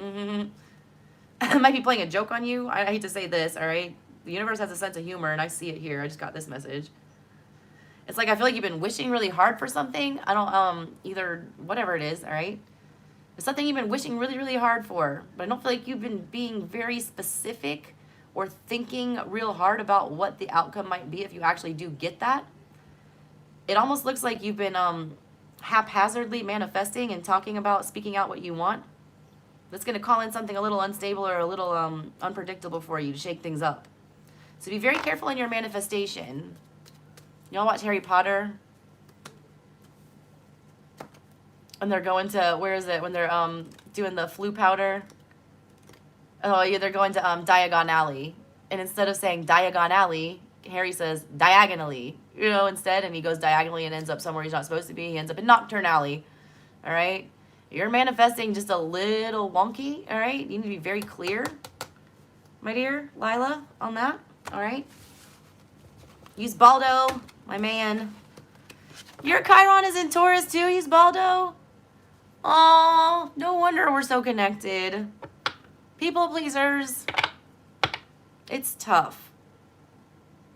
[SPEAKER 1] I might be playing a joke on you. I hate to say this, all right? The universe has a sense of humor, and I see it here. I just got this message. It's like I feel like you've been wishing really hard for something. I don't, either, whatever it is, all right? It's something you've been wishing really, really hard for. But I don't feel like you've been being very specific or thinking real hard about what the outcome might be if you actually do get that. It almost looks like you've been haphazardly manifesting and talking about, speaking out what you want. That's going to call in something a little unstable or a little unpredictable for you to shake things up. So be very careful in your manifestation. Y'all watch Harry Potter? And they're going to, where is it? When they're doing the flu powder. Oh, yeah, they're going to Diagon Alley. And instead of saying Diagon Alley, Harry says diagonally, you know, instead. And he goes diagonally and ends up somewhere he's not supposed to be. He ends up in Nocturne Alley. All right? You're manifesting just a little wonky. All right? You need to be very clear, my dear Lila, on that. All right? Use Baldo, my man. Your Chiron is in Taurus too. Use Baldo. Oh, no wonder we're so connected. People pleasers. It's tough.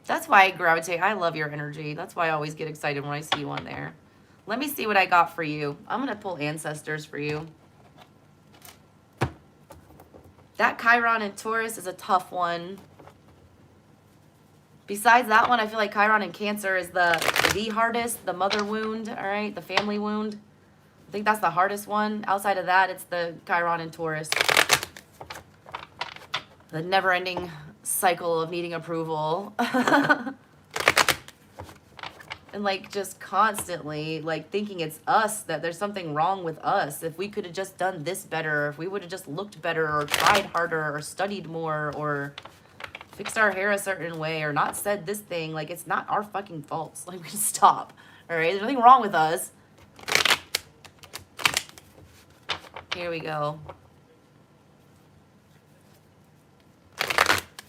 [SPEAKER 1] That's why I gravitate. I love your energy. That's why I always get excited when I see you on there. Let me see what I got for you. I'm going to pull ancestors for you. That Chiron in Taurus is a tough one. Besides that one, I feel like Chiron in Cancer is the hardest, the mother wound, all right, the family wound. I think that's the hardest one. Outside of that, it's the Chiron in Taurus. The never-ending cycle of needing approval. And like just constantly like thinking it's us, that there's something wrong with us. If we could have just done this better, if we would have just looked better or tried harder or studied more or fixed our hair a certain way or not said this thing, like it's not our fucking faults. Like we stop. All right, there's nothing wrong with us. Here we go.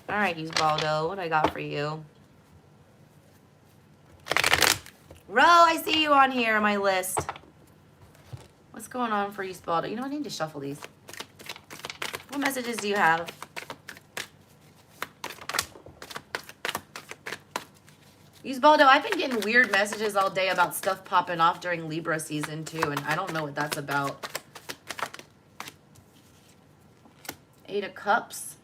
[SPEAKER 1] All right, Baldo, what I got for you? Ro, I see you on here on my list. What's going on for you, Baldo? You know, I need to shuffle these. What messages do you have? Baldo, I've been getting weird messages all day about stuff popping off during Libra season too, and I don't know what that's about. 8 of Cups.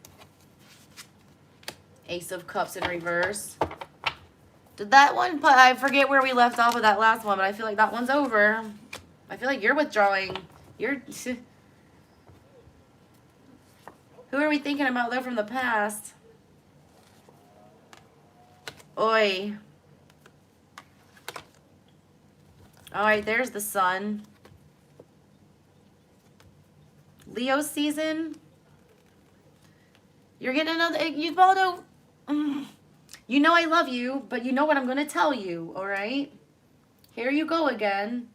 [SPEAKER 1] Ace of Cups in reverse. Did that one, I forget where we left off with that last one, but I feel like that one's over. I feel like you're withdrawing. Who are we thinking about though from the past? Oi. All right, there's the sun. Leo season. You're getting another, Baldo. You know I love you, but you know what I'm going to tell you, all right? Here you go again.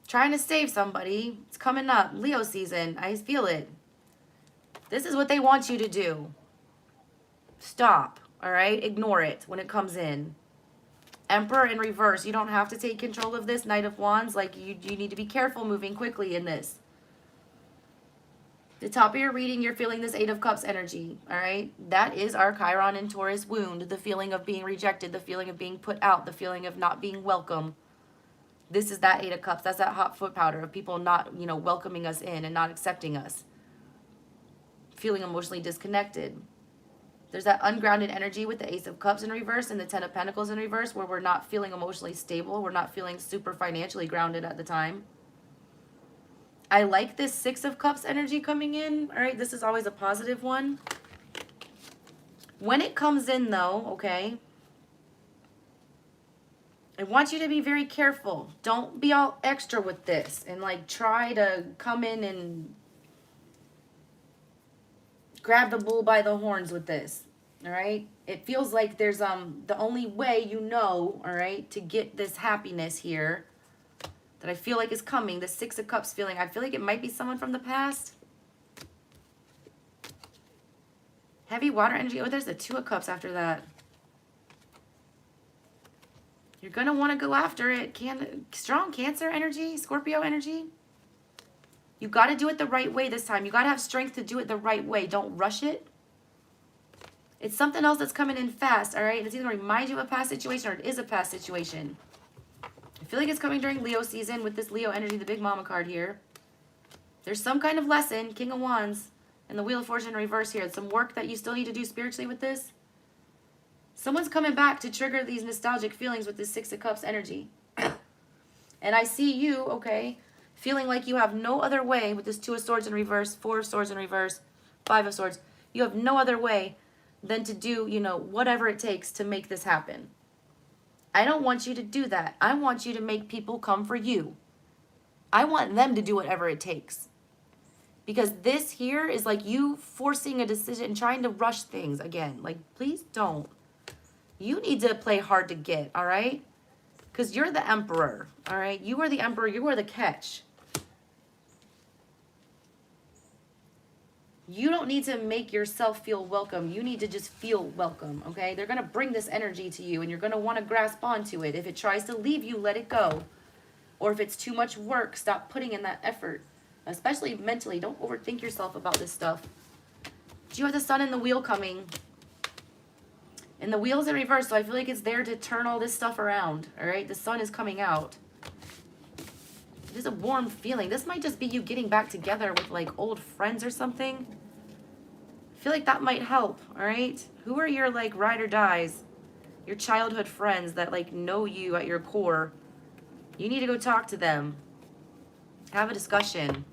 [SPEAKER 1] Trying to save somebody. It's coming up. Leo season. I feel it. This is what they want you to do. Stop, all right? Ignore it when it comes in. Emperor in reverse. You don't have to take control of this. Knight of Wands. Like, you need to be careful moving quickly in this. The top of your reading, you're feeling this 8 of Cups energy, all right? That is our Chiron and Taurus wound, the feeling of being rejected, the feeling of being put out, the feeling of not being welcome. This is that 8 of Cups. That's that hot foot powder of people not, you know, welcoming us in and not accepting us. Feeling emotionally disconnected. There's that ungrounded energy with the Ace of Cups in reverse and the 10 of Pentacles in reverse where we're not feeling emotionally stable. We're not feeling super financially grounded at the time. I like this 6 of Cups energy coming in. All right, this is always a positive one. When it comes in, though, okay, I want you to be very careful. Don't be all extra with this and, like, try to come in and grab the bull by the horns with this, all right? It feels like there's the only way you know, all right, to get this happiness here that I feel like is coming, the 6 of Cups feeling. I feel like it might be someone from the past. Heavy water energy. Oh, there's the 2 of Cups after that. You're going to want to go after it. Strong Cancer energy, Scorpio energy. You got to do it the right way this time. You got to have strength to do it the right way. Don't rush it. It's something else that's coming in fast, all right? It's either remind you of a past situation or it is a past situation. I feel like it's coming during Leo season with this Leo energy, the Big Mama card here. There's some kind of lesson, King of Wands, and the Wheel of Fortune in reverse here. Some work that you still need to do spiritually with this. Someone's coming back to trigger these nostalgic feelings with this 6 of Cups energy. And I see you, okay, feeling like you have no other way with this 2 of Swords in reverse, 4 of Swords in reverse, 5 of Swords. You have no other way than to do, you know, whatever it takes to make this happen. I don't want you to do that. I want you to make people come for you. I want them to do whatever it takes. Because this here is like you forcing a decision and trying to rush things again. Like, please don't. You need to play hard to get, all right? Because you're the emperor, all right? You are the emperor. You are the catch. You don't need to make yourself feel welcome. You need to just feel welcome, okay? They're going to bring this energy to you, and you're going to want to grasp onto it. If it tries to leave you, let it go. Or if it's too much work, stop putting in that effort. Especially mentally. Don't overthink yourself about this stuff. But you have the sun and the wheel coming. And the wheel's in reverse, so I feel like it's there to turn all this stuff around, all right? The sun is coming out. It is a warm feeling. This might just be you getting back together with, like, old friends or something. I feel like that might help, all right? Who are your, like, ride or dies? Your childhood friends that, like, know you at your core. You need to go talk to them. Have a discussion.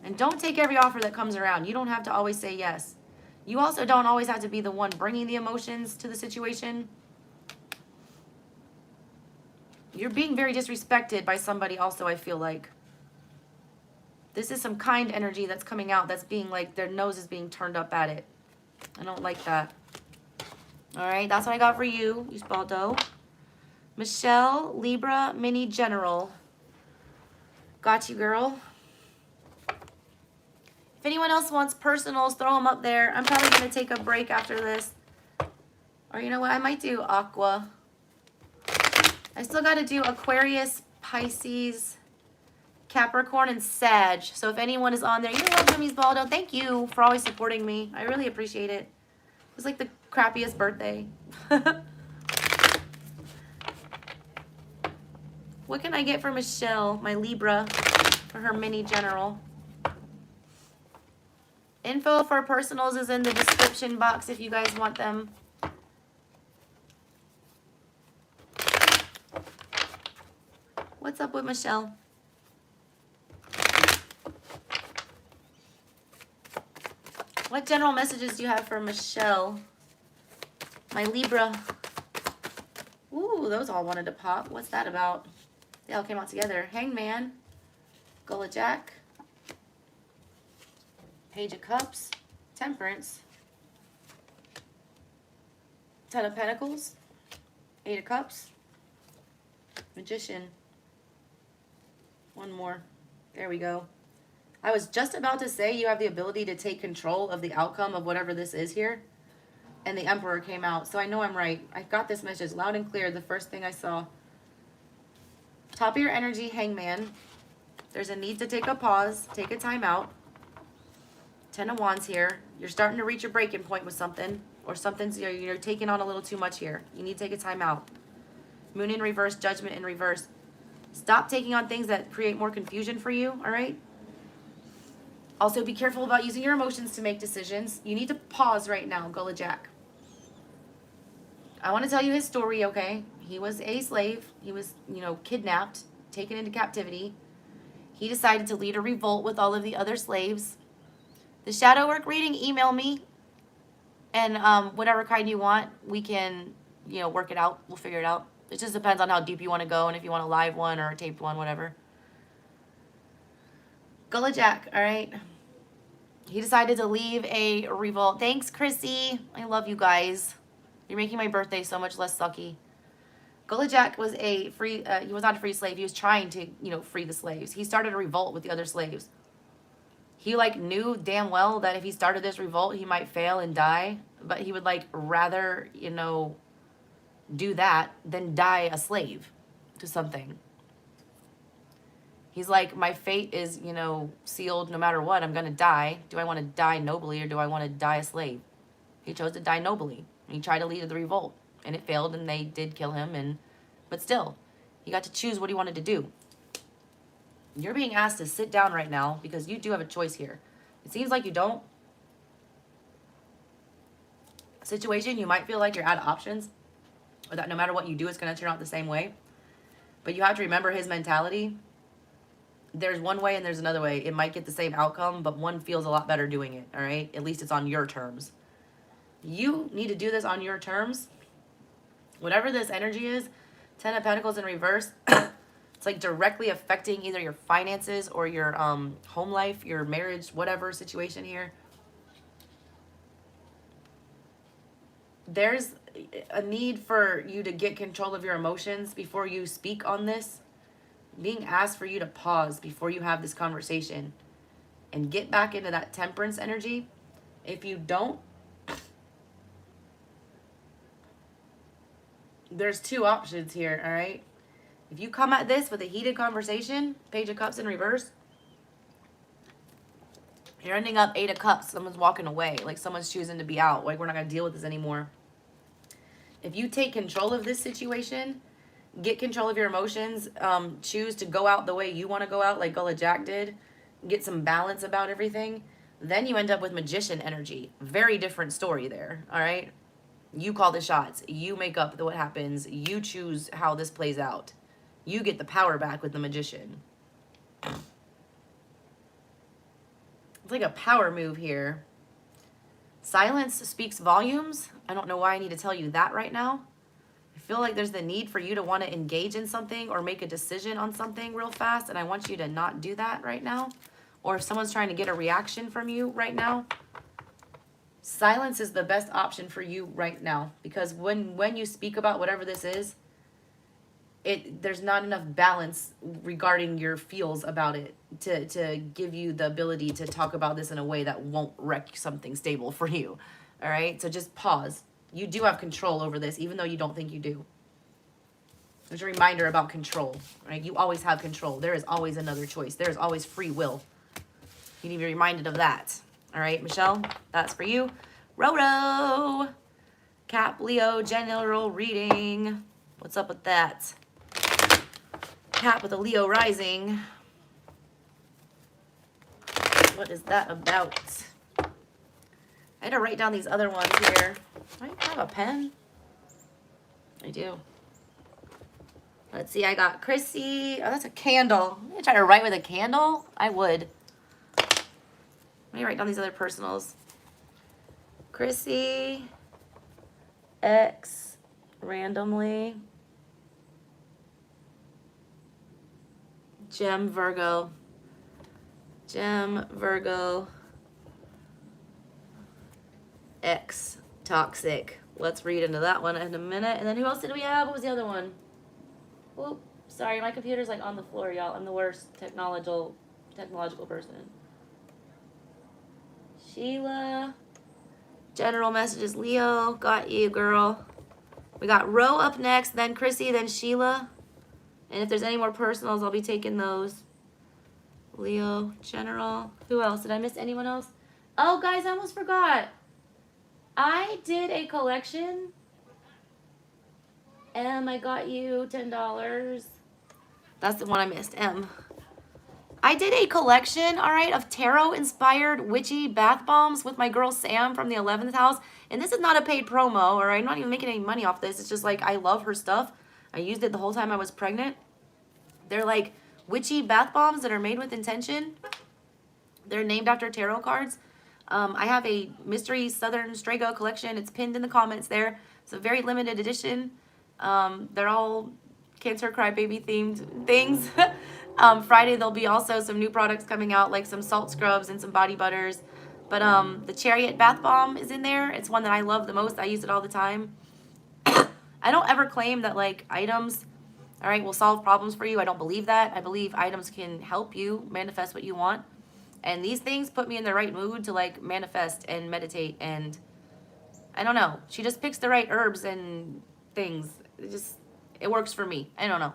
[SPEAKER 1] And don't take every offer that comes around. You don't have to always say yes. You also don't always have to be the one bringing the emotions to the situation. You're being very disrespected by somebody also, I feel like. This is some kind energy that's coming out that's being like, their nose is being turned up at it. I don't like that. All right, that's what I got for you, Baldo. Michelle, Libra, Mini General. Got you, girl. If anyone else wants personals, throw them up there. I'm probably going to take a break after this. Or you know what? I might do Aqua. I still got to do Aquarius, Pisces, Capricorn, and Sag. So if anyone is on there, you're welcome, Miss Baldo. Thank you for always supporting me. I really appreciate it. It was like the crappiest birthday. What can I get for Michelle, my Libra, for her mini general? Info for personals is in the description box if you guys want them. What's up with Michelle? What general messages do you have for Michelle? My Libra. Ooh, those all wanted to pop. What's that about? They all came out together. Hangman. Gullah Jack. Page of Cups. Temperance. Ten of Pentacles. Eight of Cups. Magician. One more. There we go. I was just about to say you have the ability to take control of the outcome of whatever this is here. And the Emperor came out. So I know I'm right. I got this message loud and clear. The first thing I saw. Top of your energy, Hangman. There's a need to take a pause. Take a time out. Ten of Wands here. You're starting to reach your breaking point with something. Or something's, you're taking on a little too much here. You need to take a time out. Moon in reverse. Judgment in reverse. Stop taking on things that create more confusion for you, all right? Also, be careful about using your emotions to make decisions. You need to pause right now, Gullah Jack. I want to tell you his story, okay? He was a slave. He was, kidnapped, taken into captivity. He decided to lead a revolt with all of the other slaves. The shadow work reading, email me. And whatever kind you want, we can, work it out. We'll figure it out. It just depends on how deep you want to go and if you want a live one or a taped one, whatever. Gullah Jack, all right? He decided to leave a revolt. Thanks, Chrissy. I love you guys. You're making my birthday so much less sucky. Gullah Jack was a free, he was not a free slave. He was trying to, free the slaves. He started a revolt with the other slaves. He, knew damn well that if he started this revolt, he might fail and die. But he would, rather, do that than die a slave to something. He's like, my fate is, sealed no matter what. I'm going to die. Do I want to die nobly or do I want to die a slave? He chose to die nobly. He tried to lead the revolt. And it failed and they did kill him. But still, he got to choose what he wanted to do. You're being asked to sit down right now because you do have a choice here. It seems like you don't. Situation, you might feel like you're out of options. Or that no matter what you do, it's going to turn out the same way. But you have to remember his mentality. There's one way and there's another way. It might get the same outcome, but one feels a lot better doing it, all right? At least it's on your terms. You need to do this on your terms. Whatever this energy is, Ten of Pentacles in reverse, it's directly affecting either your finances or your home life, your marriage, whatever situation here. There's a need for you to get control of your emotions before you speak on this. Being asked for you to pause before you have this conversation and get back into that temperance energy. If you don't, there's two options here, all right? If you come at this with a heated conversation, Page of Cups in reverse, you're ending up Eight of Cups. Someone's walking away. Someone's choosing to be out. We're not going to deal with this anymore. If you take control of this situation, get control of your emotions, choose to go out the way you want to go out like Gullah Jack did, get some balance about everything, then you end up with Magician energy. Very different story there, all right? You call the shots. You make up what happens. You choose how this plays out. You get the power back with the Magician. It's like a power move here. Silence speaks volumes. I don't know why I need to tell you that right now. I feel like there's the need for you to want to engage in something or make a decision on something real fast, and I want you to not do that right now. Or if someone's trying to get a reaction from you right now, silence is the best option for you right now, because when you speak about whatever this is, there's not enough balance regarding your feels about it to give you the ability to talk about this in a way that won't wreck something stable for you. All right, so just pause. You do have control over this, even though you don't think you do. There's a reminder about control, right? You always have control. There is always another choice. There is always free will. You need to be reminded of that. All right, Michelle, that's for you. Roro, Cap, Leo, general reading. What's up with that? Cap with a Leo rising. What is that about? I had to write down these other ones here. Do I have a pen? I do. Let's see, I got Chrissy. Oh, that's a candle. I'm gonna try to write with a candle. I would. Let me write down these other personals. Chrissy, X, randomly. Gem, Virgo. Gem, Virgo. X, toxic. Let's read into that one in a minute. And then who else did we have? What was the other one? Oop, sorry, my computer's like on the floor, y'all. I'm the worst technological person. Sheila. General messages, Leo. Got you, girl. We got Ro up next, then Chrissy, then Sheila. And if there's any more personals, I'll be taking those. Leo, General. Who else? Did I miss anyone else? Oh, guys, I almost forgot. I did a collection. M, I got you $10. That's the one I missed, M. I did a collection, all right, of tarot-inspired witchy bath bombs with my girl Sam from the 11th house. And this is not a paid promo, all right? I'm not even making any money off this. It's just like I love her stuff. I used it the whole time I was pregnant. They're like witchy bath bombs that are made with intention. They're named after tarot cards. I have a mystery Asouthernstrega collection. It's pinned in the comments there. It's a very limited edition. They're all Cancer Crybaby themed things. Friday there'll be also some new products coming out, like some salt scrubs and some body butters. But the Chariot bath bomb is in there. It's one that I love the most. I use it all the time. I don't ever claim that like items, all right, will solve problems for you. I don't believe that. I believe items can help you manifest what you want. And these things put me in the right mood to like manifest and meditate. And I don't know. She just picks the right herbs and things. It works for me. I don't know.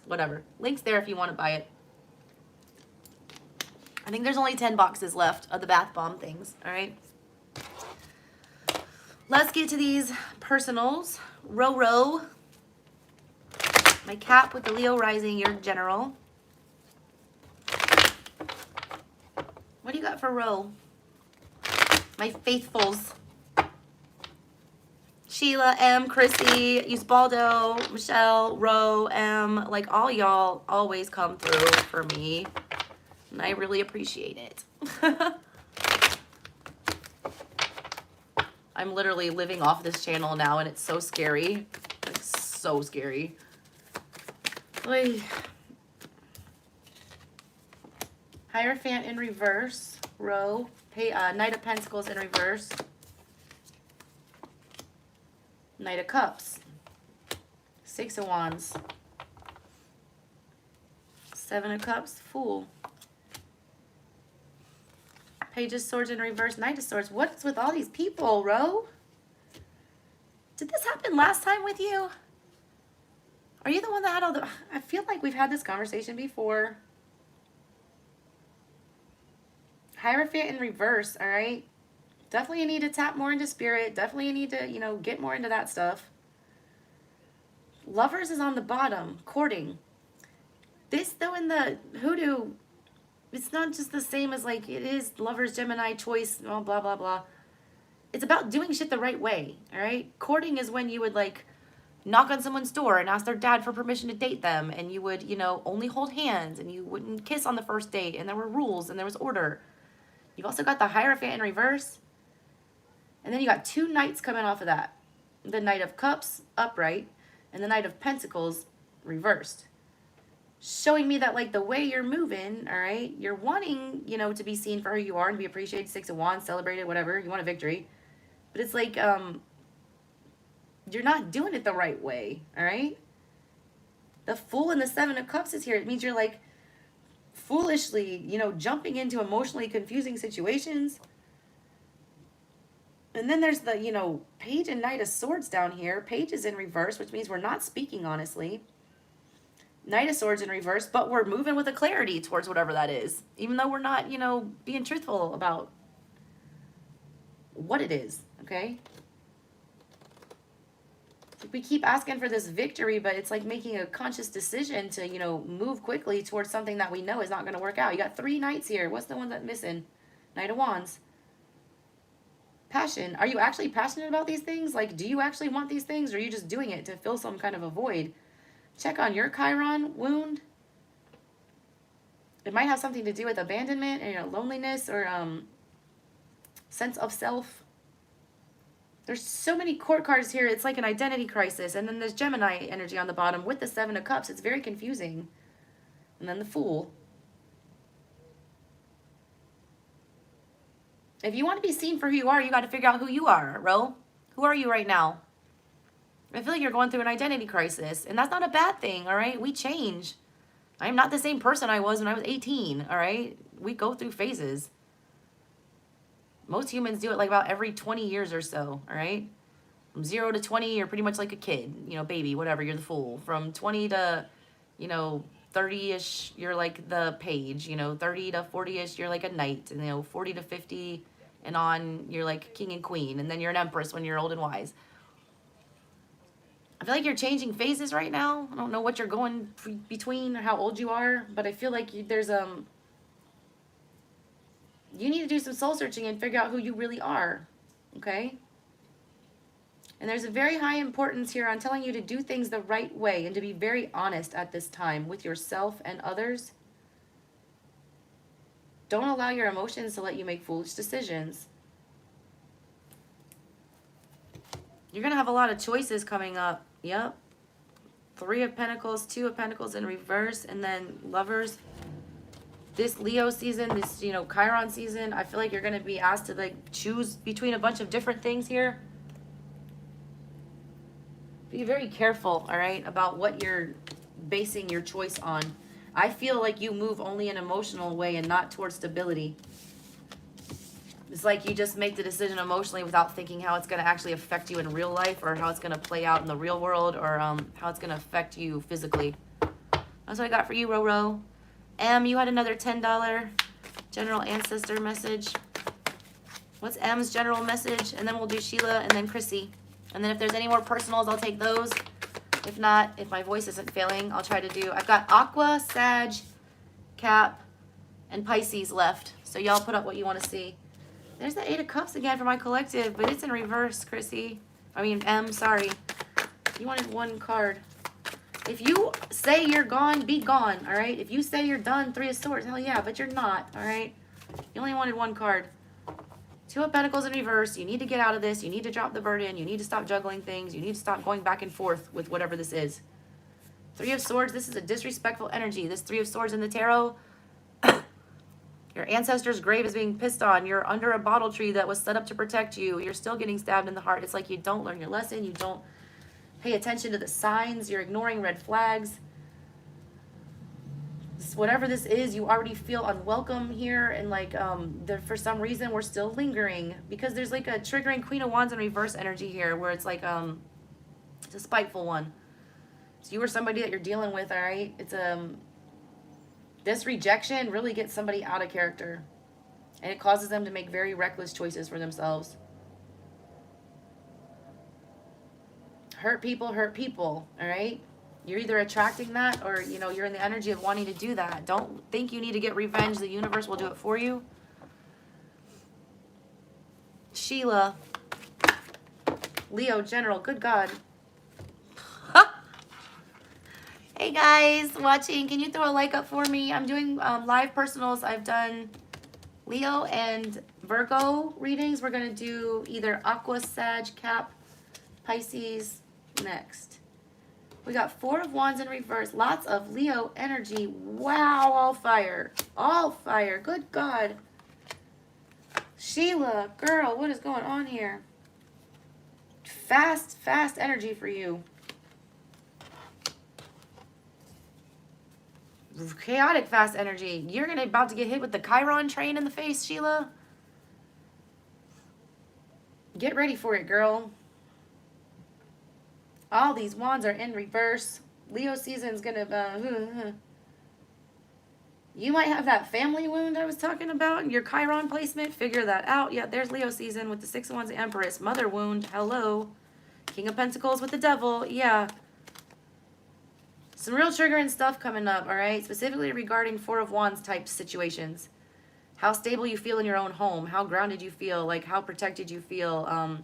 [SPEAKER 1] Whatever. Link's there if you want to buy it. I think there's only 10 boxes left of the bath bomb things. All right. Let's get to these personals. Ro. My Cap with the Leo rising, your general. What do you got for Ro? My faithfuls. Sheila, M, Chrissy, Usbaldo, Michelle, Ro, M. Like all y'all always come through for me. And I really appreciate it. I'm literally living off this channel now and it's so scary. It's so scary. Oy. Hierophant in reverse. Ro. Hey, Knight of Pentacles in reverse. Knight of Cups. Six of Wands. Seven of Cups. Fool. Page of Swords in reverse. Knight of Swords. What's with all these people, Ro? Did this happen last time with you? Are you the one that had all the... I feel like we've had this conversation before. Hierophant in reverse, all right? Definitely you need to tap more into spirit. Definitely you need to, you know, get more into that stuff. Lovers is on the bottom. Courting. This, though, in the hoodoo, it's not just the same as, like, it is Lovers, Gemini, choice, blah, blah, blah, blah. It's about doing shit the right way, all right? Courting is when you would, like, knock on someone's door and ask their dad for permission to date them, and you would, you know, only hold hands, and you wouldn't kiss on the first date, and there were rules, and there was order. You've also got the Hierophant in reverse. And then you got two knights coming off of that. the Knight of Cups upright, and the Knight of Pentacles reversed. Showing me that, like, the way you're moving, all right, you're wanting, you know, to be seen for who you are and be appreciated, 6 of Wands, celebrated, whatever. You want a victory. But it's like, you're not doing it the right way, all right? The Fool and the 7 of Cups is here. It means you're, like, foolishly, you know, jumping into emotionally confusing situations. And then there's the, you know, Page and Knight of Swords down here. Page is in reverse, which means we're not speaking honestly. Knight of Swords in reverse, but we're moving with a clarity towards whatever that is. Even though we're not, you know, being truthful about what it is, okay? We keep asking for this victory, but it's like making a conscious decision to, you know, move quickly towards something that we know is not going to work out. You got 3 knights here. What's the one that's missing? Knight of Wands. Passion. Are you actually passionate about these things? Like, do you actually want these things, or are you just doing it to fill some kind of a void? Check on your Chiron wound. It might have something to do with abandonment and, you know, loneliness or sense of self. There's so many court cards here. It's like an identity crisis. And then there's Gemini energy on the bottom with the 7 of Cups. It's very confusing. And then the Fool. If you want to be seen for who you are, you got to figure out who you are, Ro. Who are you right now? I feel like you're going through an identity crisis. And that's not a bad thing, all right? We change. I'm not the same person I was when I was 18, all right? We go through phases. Most humans do it like about every 20 years or so, all right? From 0 to 20, you're pretty much like a kid, you know, baby, whatever, you're the Fool. From 20 to, you know, 30-ish, you're like the Page, you know, 30 to 40-ish, you're like a knight, and, you know, 40 to 50 and on, you're like king and queen, and then you're an empress when you're old and wise. I feel like you're changing phases right now. I don't know what you're going between or how old you are, but I feel like there's you need to do some soul searching and figure out who you really are, okay? And there's a very high importance here on telling you to do things the right way and to be very honest at this time with yourself and others. Don't allow your emotions to let you make foolish decisions. You're going to have a lot of choices coming up. Yep. 3 of Pentacles, 2 of Pentacles in reverse, and then Lovers. This Leo season, this, you know, Chiron season, I feel like you're going to be asked to, like, choose between a bunch of different things here. Be very careful, all right, about what you're basing your choice on. I feel like you move only in an emotional way and not towards stability. It's like you just make the decision emotionally without thinking how it's going to actually affect you in real life or how it's going to play out in the real world or how it's going to affect you physically. That's what I got for you, Roro. You had another $10 general ancestor message. What's M's general message? And then we'll do Sheila and then Chrissy. And then if there's any more personals, I'll take those. If not, if my voice isn't failing, I'll try to do. I've got Aqua, Sag, Cap, and Pisces left. So y'all put up what you want to see. There's the 8 of Cups again for my collective, but it's in reverse, Chrissy. I mean, M, sorry. You wanted 1 card. If you say you're gone, be gone, all right? If you say you're done, 3 of Swords, hell yeah, but you're not, all right? You only wanted 1 card. 2 of Pentacles in reverse. You need to get out of this. You need to drop the burden. You need to stop juggling things. You need to stop going back and forth with whatever this is. 3 of Swords, this is a disrespectful energy. This 3 of Swords in the tarot, your ancestor's grave is being pissed on. You're under a bottle tree that was set up to protect you. You're still getting stabbed in the heart. It's like you don't learn your lesson. You don't pay attention to the signs. You're ignoring red flags. Whatever this is, you already feel unwelcome here. And like, for some reason, we're still lingering. Because there's like a triggering Queen of Wands in reverse energy here. Where it's like, it's a spiteful one. So you or somebody that you're dealing with, all right? It's, this rejection really gets somebody out of character. And it causes them to make very reckless choices for themselves. Hurt people, all right? You're either attracting that or, you know, you're in the energy of wanting to do that. Don't think you need to get revenge. The universe will do it for you. Sheila. Leo, General. Good God. Hey guys, watching. Can you throw a like up for me? I'm doing live personals. I've done Leo and Virgo readings. We're going to do either Aqua, Sag, Cap, Pisces next. We got Four of Wands in reverse. Lots of Leo energy. Wow, all fire. All fire. Good God. Sheila, girl, what is going on here? Fast energy for you. Chaotic fast energy. You're about to get hit with the Chiron train in the face, Sheila. Get ready for it, girl. All these wands are in reverse. Leo season's gonna... You might have that family wound I was talking about. Your Chiron placement. Figure that out. Yeah, there's Leo season with the Six of Wands Empress. Mother wound. Hello. King of Pentacles with the Devil. Yeah. Some real triggering stuff coming up, all right? Specifically regarding Four of Wands type situations. How stable you feel in your own home. How grounded you feel. Like how protected you feel.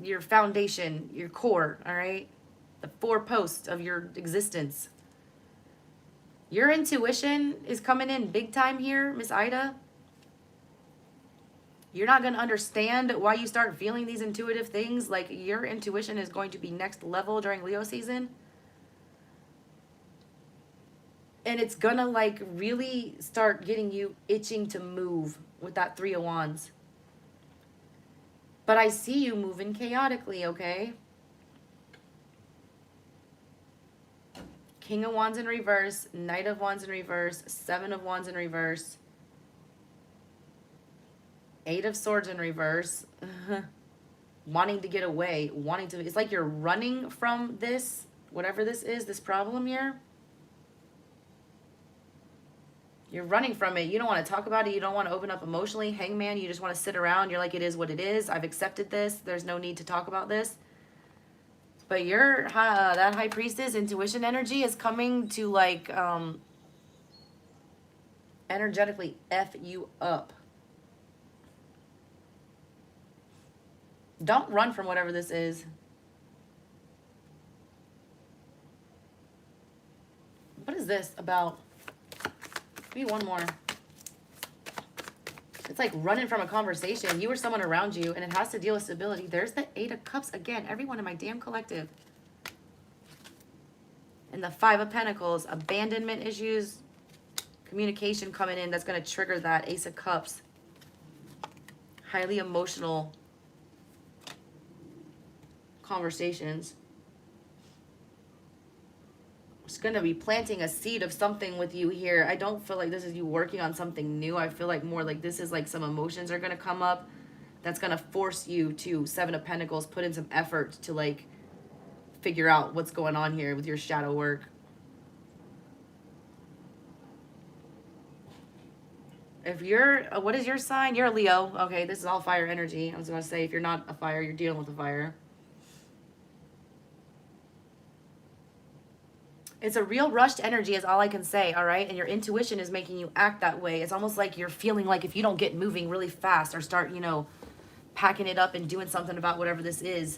[SPEAKER 1] Your foundation. Your core, all right? The four posts of your existence. Your intuition is coming in big time here, Miss Ida. You're not going to understand why you start feeling these intuitive things. Like your intuition is going to be next level during Leo season. And it's going to like really start getting you itching to move with that Three of Wands. But I see you moving chaotically, okay? King of Wands in reverse, Knight of Wands in reverse, Seven of Wands in reverse, Eight of Swords in reverse, wanting to get away, it's like you're running from this, whatever this is, this problem here. You're running from it. You don't want to talk about it. You don't want to open up emotionally. Hangman, you just want to sit around. You're like, it is what it is. I've accepted this. There's no need to talk about this. But your that High Priestess intuition energy is coming to like energetically F you up. Don't run from whatever this is. What is this about? Give me one more. It's like running from a conversation. You or someone around you, and it has to deal with stability. There's the Eight of Cups again. Everyone in my damn collective. And the Five of Pentacles. Abandonment issues. Communication coming in. That's going to trigger that Ace of Cups. Highly emotional conversations. It's going to be planting a seed of something with you here. I don't feel like this is you working on something new. I feel like more like this is like some emotions are going to come up that's going to force you to, Seven of Pentacles, put in some effort to like figure out what's going on here with your shadow work. If you're, what is your sign? You're a Leo. Okay, this is all fire energy. I was going to say, if you're not a fire, you're dealing with a fire. It's a real rushed energy is all I can say, all right? And your intuition is making you act that way. It's almost like you're feeling like if you don't get moving really fast or start, you know, packing it up and doing something about whatever this is,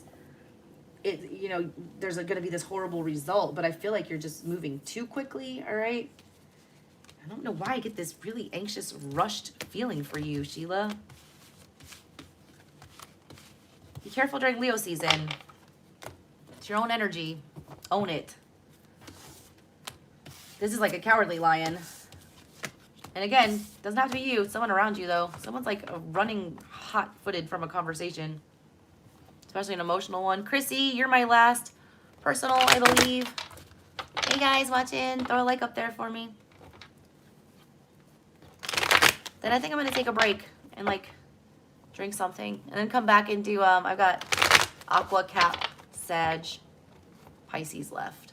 [SPEAKER 1] it, you know, there's going to be this horrible result. But I feel like you're just moving too quickly, all right? I don't know why I get this really anxious, rushed feeling for you, Sheila. Be careful during Leo season. It's your own energy. Own it. This is like a cowardly lion. And again, doesn't have to be you. It's someone around you, though. Someone's like running hot-footed from a conversation. Especially an emotional one. Chrissy, you're my last personal, I believe. Hey, guys, watching. Throw a like up there for me. Then I think I'm going to take a break and, like, drink something. And then come back and do, I've got Aqua, Cap, Sag, Pisces left.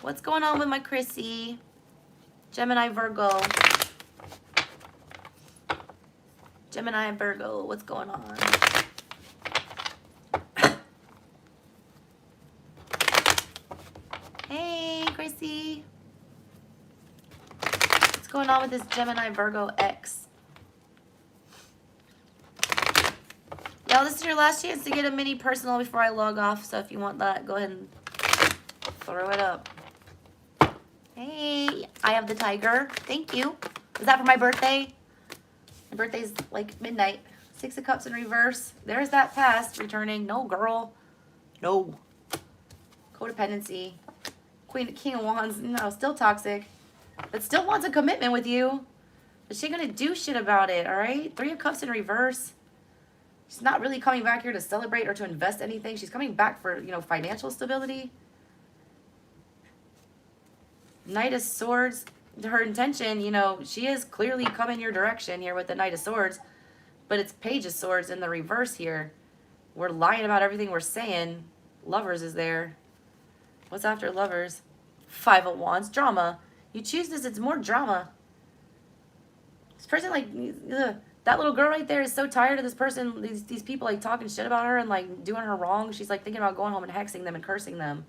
[SPEAKER 1] What's going on with my Chrissy? Gemini, Virgo. Gemini and Virgo, what's going on? Hey, Chrissy. What's going on with this Gemini, Virgo X? Y'all, this is your last chance to get a mini personal before I log off. So if you want that, go ahead and throw it up. Hey, I have the tiger. Thank you. Was that for my birthday? My birthday's like midnight. Six of Cups in reverse. There's that past returning. No, girl. No. Codependency. King of Wands. No, still toxic. But still wants a commitment with you. But she gonna do shit about it, all right? Three of Cups in reverse. She's not really coming back here to celebrate or to invest anything. She's coming back for, you know, financial stability. Knight of Swords. Her intention, you know, she is clearly coming your direction here with the Knight of Swords. But it's Page of Swords in the reverse here. We're lying about everything we're saying. Lovers is there. What's after Lovers? Five of Wands. Drama. You choose this, it's more drama. This person, like, ugh. That little girl right there is so tired of this person, these people, like, talking shit about her and, like, doing her wrong. She's, like, thinking about going home and hexing them and cursing them.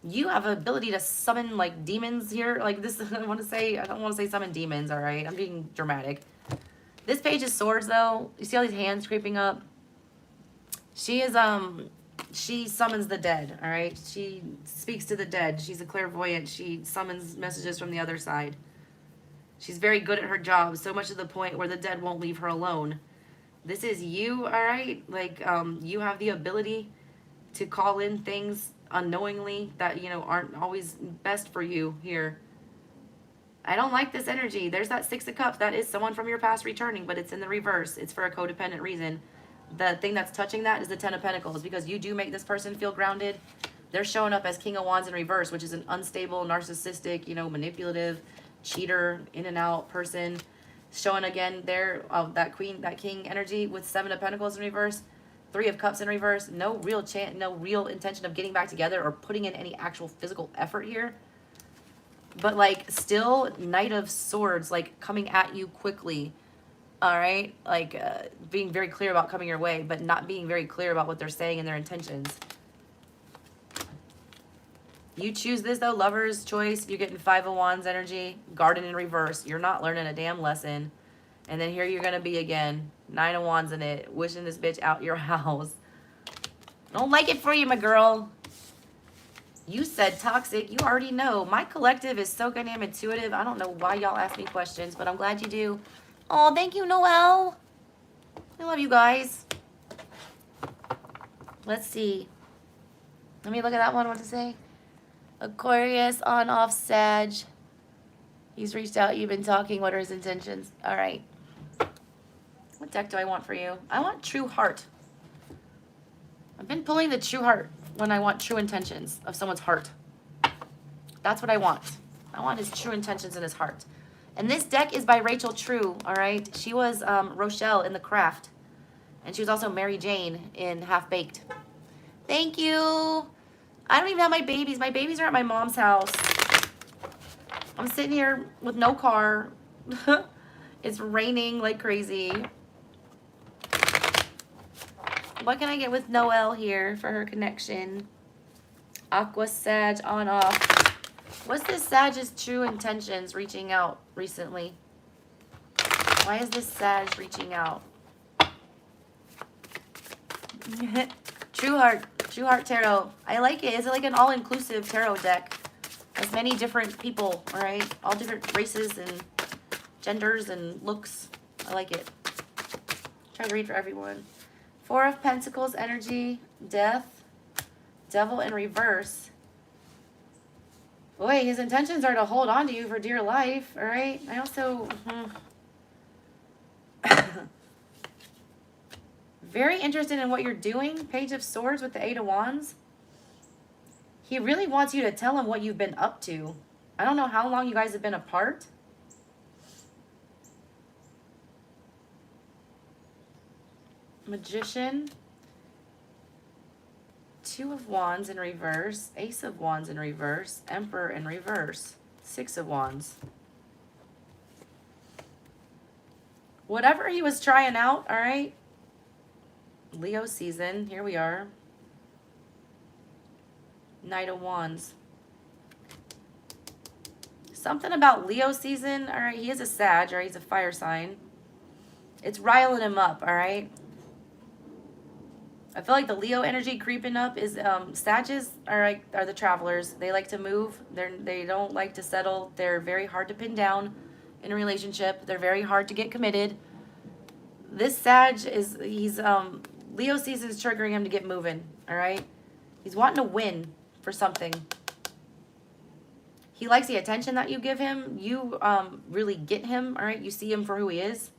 [SPEAKER 1] You have an ability to summon, like, demons here. Like, this, I don't want to say summon demons, all right? I'm being dramatic. This Page of Swords, though, you see all these hands creeping up? She is, she summons the dead, all right? She speaks to the dead. She's a clairvoyant. She summons messages from the other side. She's very good at her job, so much to the point where the dead won't leave her alone. This is you, all right? Like, you have the ability to call in things unknowingly that, you know, aren't always best for you here. I don't like this energy. There's that Six of Cups. That is someone from your past returning, but it's in the reverse. It's for a codependent reason. The thing that's touching that is the Ten of Pentacles, because you do make this person feel grounded. They're showing up as King of Wands in reverse, which is an unstable, narcissistic, you know, manipulative, cheater, in and out person. Showing again there that king energy with Seven of Pentacles in reverse, Three of Cups in reverse. No real chance, no real intention of getting back together or putting in any actual physical effort here. But, like, still Knight of Swords, like, coming at you quickly. All right? Like, being very clear about coming your way, but not being very clear about what they're saying and their intentions. You choose this, though. Lover's choice. You're getting Five of Wands energy. Garden in reverse. You're not learning a damn lesson. And then here you're going to be again. Nine of Wands in it. Wishing this bitch out your house. Don't like it for you, my girl. You said toxic. You already know. My collective is so goddamn intuitive. I don't know why y'all ask me questions, but I'm glad you do. Oh, thank you, Noelle. I love you guys. Let's see. Let me look at that one. What to say? Aquarius on off Sag. He's reached out. You've been talking. What are his intentions? All right. What deck do I want for you? I want True Heart. I've been pulling the True Heart when I want true intentions of someone's heart. That's what I want. I want his true intentions in his heart. And this deck is by Rachel True, all right? She was Rochelle in The Craft. And she was also Mary Jane in Half Baked. Thank you. I don't even have my babies. My babies are at my mom's house. I'm sitting here with no car. It's raining like crazy. What can I get with Noelle here for her connection? Aqua Sag on off. What's this Sag's true intentions reaching out recently? Why is this Sag reaching out? True Heart Tarot. I like it. It's like an all-inclusive tarot deck. Has many different people, all right? All different races and genders and looks. I like it. Try to read for everyone. Four of Pentacles energy, Death, Devil in reverse. Boy, his intentions are to hold on to you for dear life, all right? I also... Very interested in what you're doing. Page of Swords with the Eight of Wands. He really wants you to tell him what you've been up to. I don't know how long you guys have been apart. Magician. Two of Wands in reverse. Ace of Wands in reverse. Emperor in reverse. Six of Wands. Whatever he was trying out, all right? Leo season. Here we are. Knight of Wands. Something about Leo season. All right, he is a Sag, or he's a fire sign. It's riling him up, all right? I feel like the Leo energy creeping up is Sages are the travelers. They like to move. They don't like to settle. They're very hard to pin down in a relationship. They're very hard to get committed. This Sag he's Leo season is triggering him to get moving, all right? He's wanting to win for something. He likes the attention that you give him. You really get him, all right? You see him for who he is.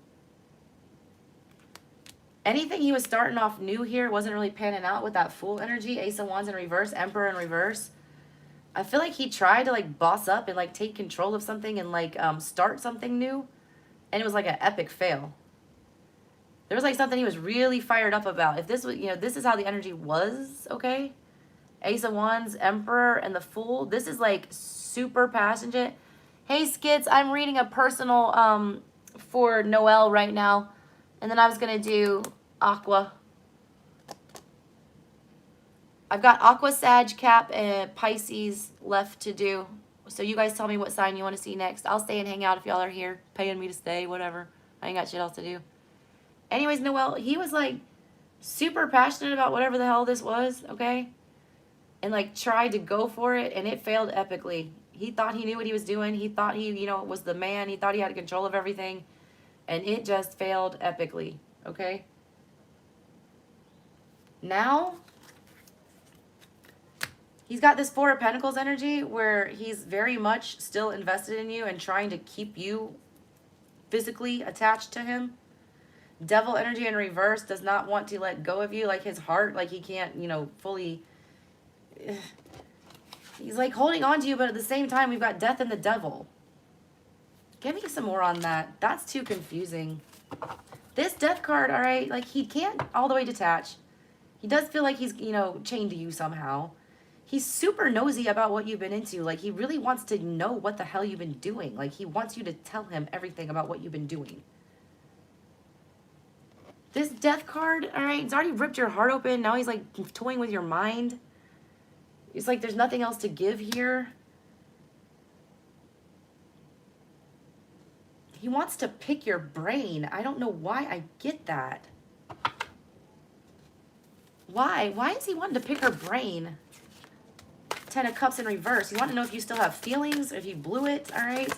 [SPEAKER 1] Anything he was starting off new here wasn't really panning out with that Fool energy. Ace of Wands in reverse, Emperor in reverse. I feel like he tried to like boss up and like take control of something and like start something new. And it was like an epic fail. There was like something he was really fired up about. If this was, you know, this is how the energy was, okay? Ace of Wands, Emperor, and the Fool. This is like super passionate. Hey, Skits, I'm reading a personal for Noel right now. And then I was going to do Aqua. I've got Aqua, Sag, Cap, and Pisces left to do. So you guys tell me what sign you want to see next. I'll stay and hang out if y'all are here, paying me to stay, whatever. I ain't got shit else to do. Anyways, Noel, he was like super passionate about whatever the hell this was, okay? And like tried to go for it, and it failed epically. He thought he knew what he was doing. He thought he, you know, was the man. He thought he had control of everything. And it just failed epically, okay? Now, he's got this Four of Pentacles energy where he's very much still invested in you and trying to keep you physically attached to him. Devil energy in reverse, does not want to let go of you. Like his heart, like he can't, you know, fully... He's like holding on to you, but at the same time, we've got Death and the Devil. Give me some more on that. That's too confusing. This Death card, all right, like he can't all the way detach. He does feel like he's, you know, chained to you somehow. He's super nosy about what you've been into. Like he really wants to know what the hell you've been doing. Like he wants you to tell him everything about what you've been doing. This Death card, all right, it's already ripped your heart open. Now he's like toying with your mind. It's like there's nothing else to give here. He wants to pick your brain. I don't know why I get that. Why? Why is he wanting to pick her brain? Ten of Cups in reverse. You want to know if you still have feelings, or if you blew it, all right?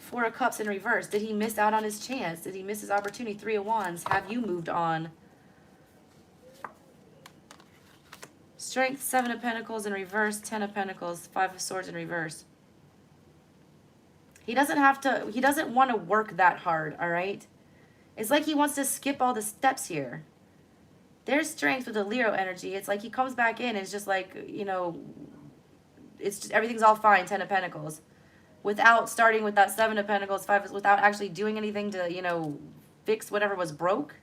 [SPEAKER 1] Four of Cups in reverse. Did he miss out on his chance? Did he miss his opportunity? Three of Wands. Have you moved on? Strength, Seven of Pentacles in reverse. Ten of Pentacles. Five of Swords in reverse. He doesn't have to, he doesn't want to work that hard, all right? It's like he wants to skip all the steps here. There's strength with the Leo energy. It's like he comes back in and it's just like, you know, it's just, everything's all fine, Ten of Pentacles. Without starting with that Seven of Pentacles, without actually doing anything to, you know, fix whatever was broke.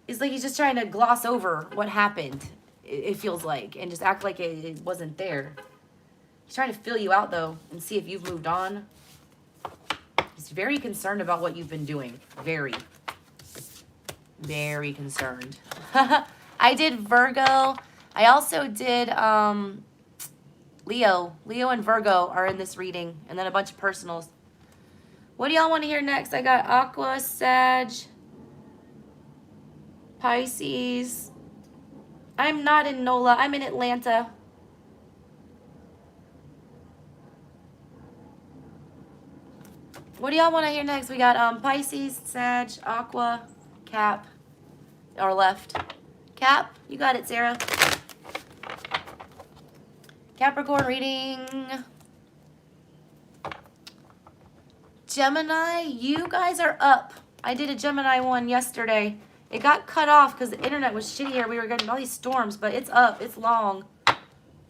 [SPEAKER 1] It's like he's just trying to gloss over what happened, it feels like, and just act like it wasn't there. He's trying to fill you out, though, and see if you've moved on. He's very concerned about what you've been doing. Very. Very concerned. I did Virgo. I also did Leo. Leo and Virgo are in this reading, and then a bunch of personals. What do y'all want to hear next? I got Aqua, Sag, Pisces. I'm not in NOLA. I'm in Atlanta. What do y'all want to hear next? We got Pisces, Sag, Aqua, Cap, or left. Cap, you got it, Sarah. Capricorn reading. Gemini, you guys are up. I did a Gemini one yesterday. It got cut off because the internet was shitty here. We were getting all these storms, but it's up. It's long.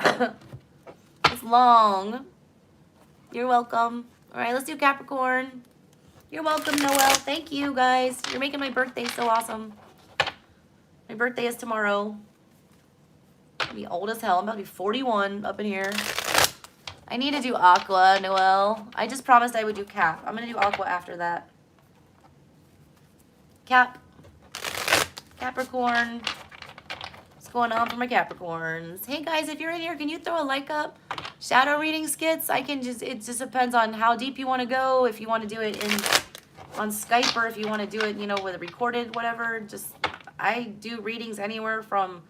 [SPEAKER 1] It's long. You're welcome. All right, let's do Capricorn. You're welcome, Noel. Thank you, guys. You're making my birthday so awesome. My birthday is tomorrow. I'll be old as hell. I'm about to be 41 up in here. I need to do Aqua, Noel. I just promised I would do Cap. I'm going to do Aqua after that. Cap. Capricorn. What's going on for my Capricorns? Hey, guys, if you're in here, can you throw a like up? Shadow reading skits, I can just, it just depends on how deep you want to go. If you want to do it on Skype, or if you want to do it, you know, with a recorded, whatever. Just, I do readings anywhere from,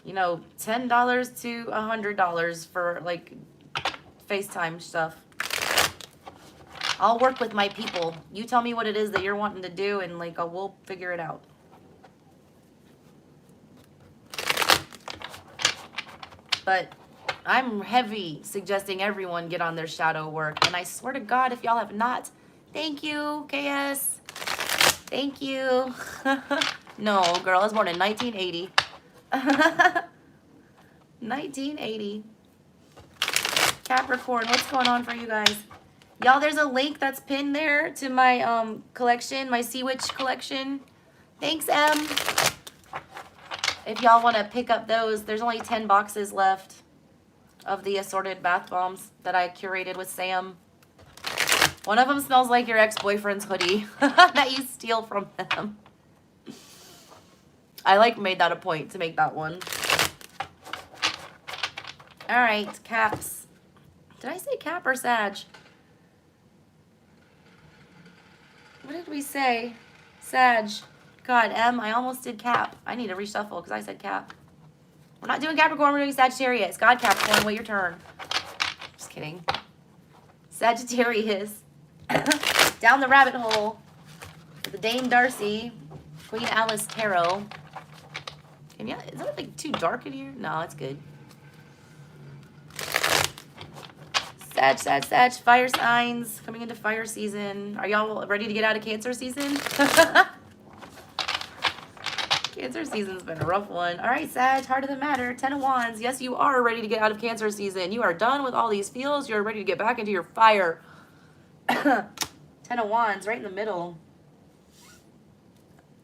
[SPEAKER 1] you know, $10 to $100 for like FaceTime stuff. I'll work with my people. You tell me what it is that you're wanting to do, and like we'll figure it out. But I'm heavy suggesting everyone get on their shadow work. And I swear to God, if y'all have not, thank you, KS. Thank you. No, girl, I was born in 1980. 1980. Capricorn, what's going on for you guys? Y'all, there's a link that's pinned there to my collection, my Sea Witch collection. Thanks, Em. If y'all want to pick up those, there's only 10 boxes left of the assorted bath bombs that I curated with Sam. One of them smells like your ex-boyfriend's hoodie that you steal from him. I like made that a point to make that one. All right, caps. Did I say cap or Sag? What did we say? Sag. God, M, I almost did cap. I need to reshuffle because I said cap. We're not doing Capricorn, we're doing Sagittarius. God, Capricorn, wait your turn. Just kidding. Sagittarius. Down the rabbit hole. The Dame Darcy. Queen Alice Tarot. And yeah, is that like too dark in here? No, it's good. Sag, Sag, Sag. Fire signs. Coming into fire season. Are y'all ready to get out of Cancer season? Cancer season's been a rough one. All right, Sag, heart of the matter, 10 of Wands. Yes, you are ready to get out of Cancer season. You are done with all these feels. You're ready to get back into your fire. 10 of Wands, right in the middle.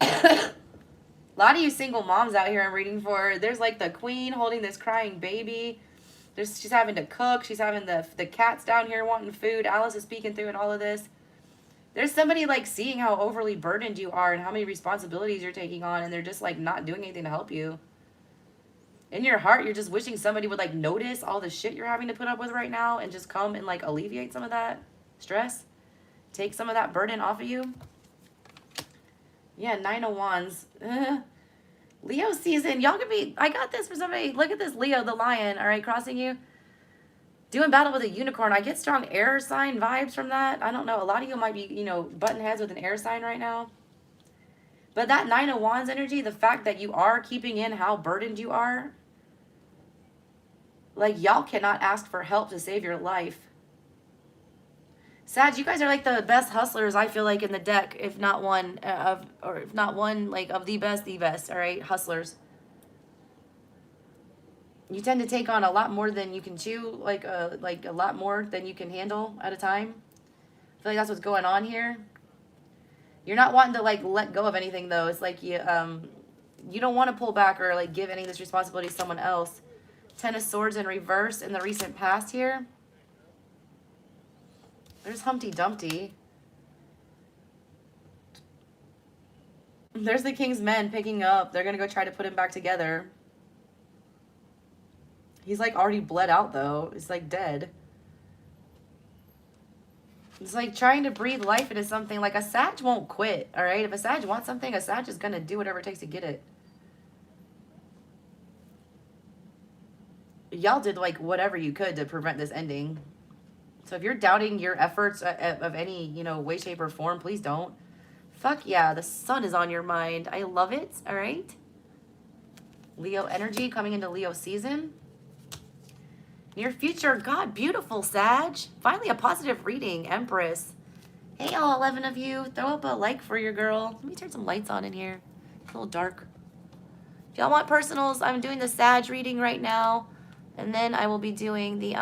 [SPEAKER 1] A lot of you single moms out here I'm reading for. There's like the queen holding this crying baby. She's having to cook. She's having the cats down here wanting food. Alice is speaking through in all of this. There's somebody like seeing how overly burdened you are and how many responsibilities you're taking on, and they're just like not doing anything to help you. In your heart, you're just wishing somebody would like notice all the shit you're having to put up with right now and just come and like alleviate some of that stress. Take some of that burden off of you. Yeah, 9 of Wands. Leo season. Y'all could be, I got this for somebody. Look at this Leo, the lion. All right, crossing you. Doing battle with a unicorn. I get strong air sign vibes from that. I don't know. A lot of you might be, you know, button heads with an air sign right now. But that 9 of Wands energy, the fact that you are keeping in how burdened you are. Like, y'all cannot ask for help to save your life. Sag, you guys are like the best hustlers, I feel like, in the deck. If not one like of the best, all right? Hustlers. You tend to take on a lot more than you can chew, like a lot more than you can handle at a time. I feel like that's what's going on here. You're not wanting to like let go of anything though. It's like you don't want to pull back or like give any of this responsibility to someone else. 10 of Swords in reverse in the recent past here. There's Humpty Dumpty. There's the King's men picking up. They're gonna go try to put him back together. He's like already bled out though. It's like dead. It's like trying to breathe life into something. Like a Sag won't quit, all right? If a Sag wants something, a Sag is going to do whatever it takes to get it. Y'all did like whatever you could to prevent this ending. So if you're doubting your efforts of any, you know, way, shape, or form, please don't. Fuck yeah, the sun is on your mind. I love it, all right? Leo energy coming into Leo season. Near future, God, beautiful, Sag. Finally, a positive reading, Empress. Hey, all 11 of you. Throw up a like for your girl. Let me turn some lights on in here. It's a little dark. If y'all want personals, I'm doing the Sag reading right now. And then I will be doing the,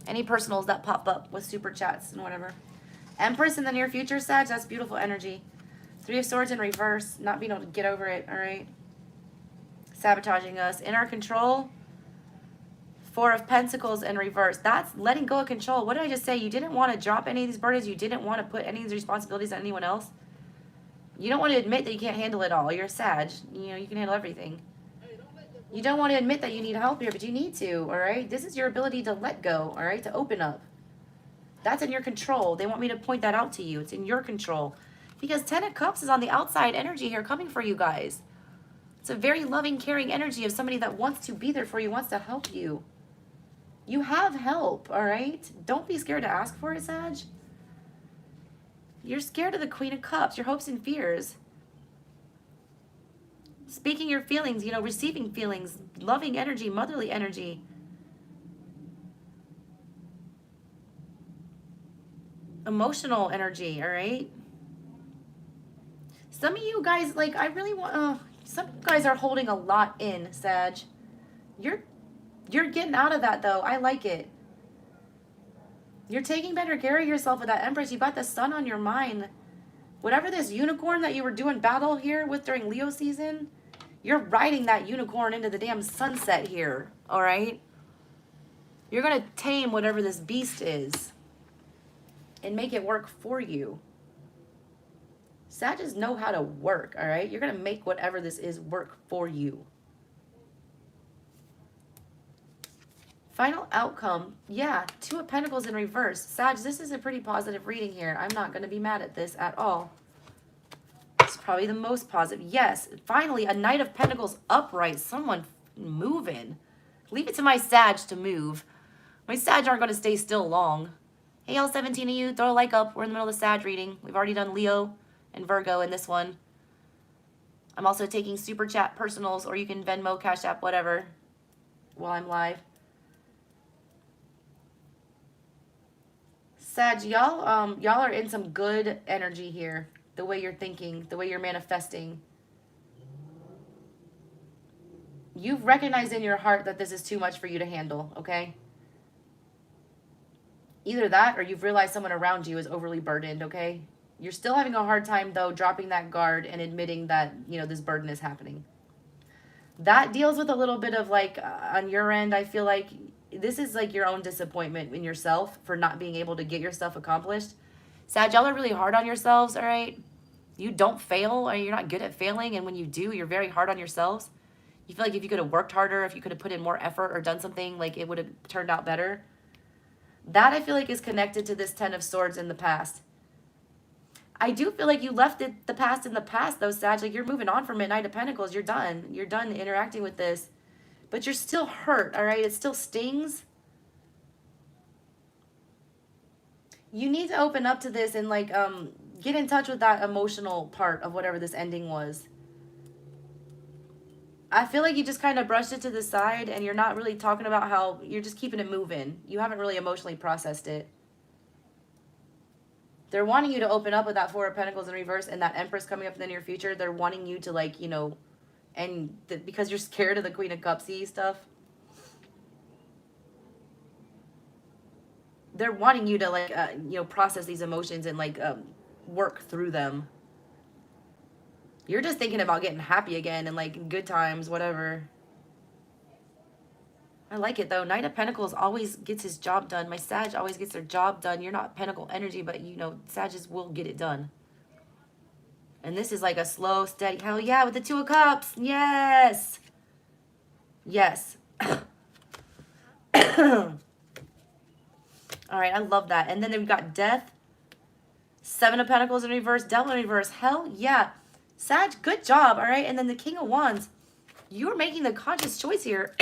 [SPEAKER 1] any personals that pop up with super chats and whatever. Empress in the near future, Sag. That's beautiful energy. 3 of Swords in reverse. Not being able to get over it, all right? Sabotaging us. In our control. 4 of Pentacles in reverse. That's letting go of control. What did I just say? You didn't want to drop any of these burdens. You didn't want to put any of these responsibilities on anyone else. You don't want to admit that you can't handle it all. You're a Sag. You know, you can handle everything. You don't want to admit that you need help here, but you need to, all right? This is your ability to let go, all right? To open up. That's in your control. They want me to point that out to you. It's in your control. Because 10 of Cups is on the outside energy here coming for you guys. It's a very loving, caring energy of somebody that wants to be there for you, wants to help you. You have help, all right? Don't be scared to ask for it, Sag. You're scared of the Queen of Cups, your hopes and fears. Speaking your feelings, you know, receiving feelings, loving energy, motherly energy. Emotional energy, all right? Some of you guys, like, I really want, some of you guys are holding a lot in, Sag. You're getting out of that, though. I like it. You're taking better care of yourself with that Empress. You got the sun on your mind. Whatever this unicorn that you were doing battle here with during Leo season, you're riding that unicorn into the damn sunset here, all right? You're going to tame whatever this beast is and make it work for you. Sagittarius know how to work, all right? You're going to make whatever this is work for you. Final outcome. Yeah, Two of Pentacles in reverse. Sag, this is a pretty positive reading here. I'm not going to be mad at this at all. It's probably the most positive. Yes, finally, a Knight of Pentacles upright. Someone moving. Leave it to my Sag to move. My Sag aren't going to stay still long. Hey, all 17 of you, throw a like up. We're in the middle of the Sag reading. We've already done Leo and Virgo in this one. I'm also taking super chat personals, or you can Venmo, Cash App, whatever, while I'm live. Sag, y'all are in some good energy here. The way you're thinking, the way you're manifesting. You've recognized in your heart that this is too much for you to handle, okay? Either that or you've realized someone around you is overly burdened, okay? You're still having a hard time, though, dropping that guard and admitting that, you know, this burden is happening. That deals with a little bit of, like, on your end, I feel like this is, like, your own disappointment in yourself for not being able to get your stuff accomplished. Sag, y'all are really hard on yourselves, all right? You don't fail, or you're not good at failing, and when you do, you're very hard on yourselves. You feel like if you could have worked harder, if you could have put in more effort or done something, like, it would have turned out better. That, I feel like, is connected to this Ten of Swords in the past. I do feel like you left the past in the past, though, Sag. Like, you're moving on from it. Knight of Pentacles. You're done. You're done interacting with this. But you're still hurt, all right? It still stings. You need to open up to this and, like, get in touch with that emotional part of whatever this ending was. I feel like you just kind of brushed it to the side and you're not really talking about how you're just keeping it moving. You haven't really emotionally processed it. They're wanting you to open up with that Four of Pentacles in reverse and that Empress coming up in the near future. They're wanting you to, like, you know, and because you're scared of the Queen of Cupsy stuff. They're wanting you to, like, you know, process these emotions and, like, work through them. You're just thinking about getting happy again and, like, good times, whatever. I like it, though. Knight of Pentacles always gets his job done. My Sag always gets their job done. You're not Pentacle energy, but, you know, Sages will get it done. And this is like a slow, steady, hell yeah, with the Two of Cups. Yes. Yes. All right, I love that. And then we've got Death, Seven of Pentacles in reverse, Devil in reverse. Hell yeah. Sag, good job, all right? And then the King of Wands. You're making the conscious choice here.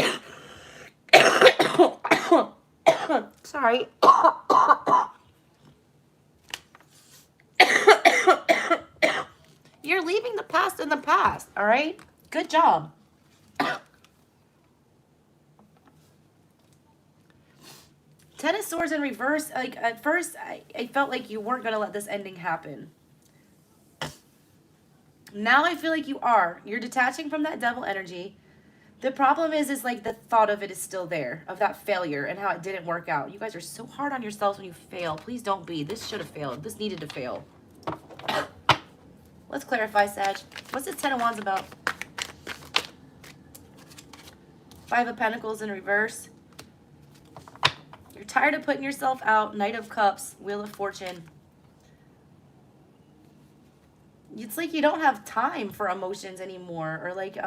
[SPEAKER 1] Sorry. You're leaving the past in the past, all right? Good job. Ten of Swords in reverse. Like, at first, I felt like you weren't going to let this ending happen. Now I feel like you are. You're detaching from that devil energy. The problem is like the thought of it is still there, of that failure and how it didn't work out. You guys are so hard on yourselves when you fail. Please don't be. This should have failed. This needed to fail. Let's clarify, Sag. What's this Ten of Wands about? Five of Pentacles in reverse. You're tired of putting yourself out. Knight of Cups, Wheel of Fortune. It's like you don't have time for emotions anymore, or like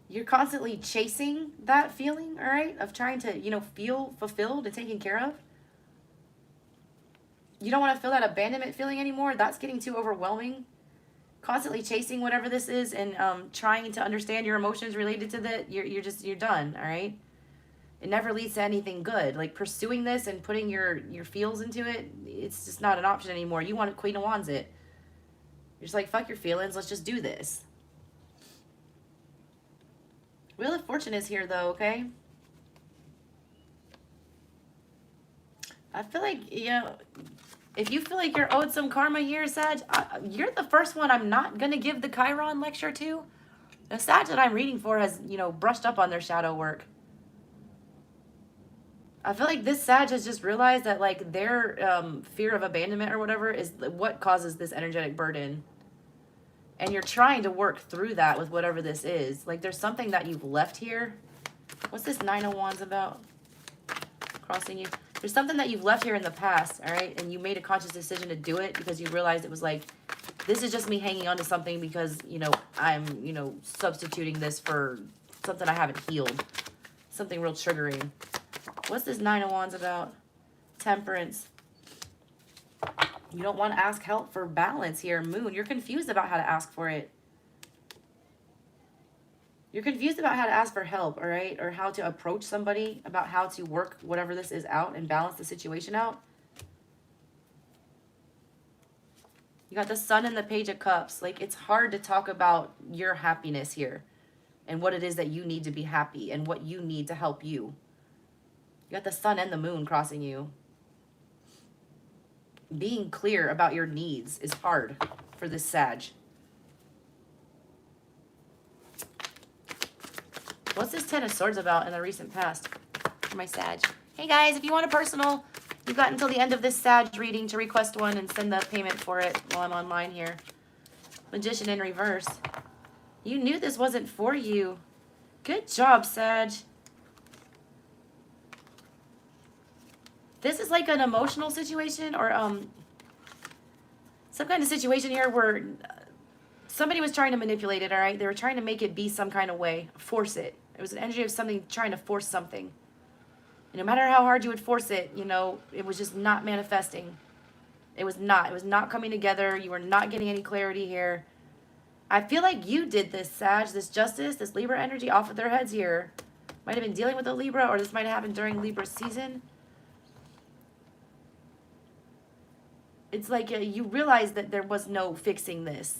[SPEAKER 1] you're constantly chasing that feeling, all right, of trying to, you know, feel fulfilled and taken care of. You don't want to feel that abandonment feeling anymore. That's getting too overwhelming. Constantly chasing whatever this is and trying to understand your emotions related to that. You're done, all right? it never leads to anything good. Like pursuing this and putting your feels into it, it's just not an option anymore. You want Queen of Wands it. You're just like, fuck your feelings, let's just do this. Wheel of Fortune is here though, okay? I feel like, you know, if you feel like you're owed some karma here, Sag, you're the first one I'm not going to give the Chiron lecture to. The Sag that I'm reading for has, you know, brushed up on their shadow work. I feel like this Sag has just realized that, like, their fear of abandonment or whatever is what causes this energetic burden. And you're trying to work through that with whatever this is. Like, there's something that you've left here. What's this Nine of Wands about? Crossing you. There's something that you've left here in the past, all right? And you made a conscious decision to do it because you realized it was like, this is just me hanging on to something because, you know, I'm, you know, substituting this for something I haven't healed. Something real triggering. What's this Nine of Wands about? Temperance. You don't want to ask help for balance here, Moon. You're confused about how to ask for it. You're confused about how to ask for help, all right? Or how to approach somebody about how to work whatever this is out and balance the situation out. You got the Sun and the Page of Cups. Like, it's hard to talk about your happiness here and what it is that you need to be happy and what you need to help you. You got the Sun and the Moon crossing you. Being clear about your needs is hard for this Sag. What's this Ten of Swords about in the recent past for my Sag? Hey guys, if you want a personal, you've got until the end of this Sag reading to request one and send the payment for it while I'm online here. Magician in reverse. You knew this wasn't for you. Good job, Sag. This is like an emotional situation or some kind of situation here where somebody was trying to manipulate it, all right? They were trying to make it be some kind of way, force it. It was an energy of something trying to force something. And no matter how hard you would force it, you know, it was just not manifesting. It was not coming together. You were not getting any clarity here. I feel like you did this, Sag, this Justice, this Libra energy off of their heads here. Might have been dealing with a Libra, or this might have happened during Libra season. It's like you realized that there was no fixing this.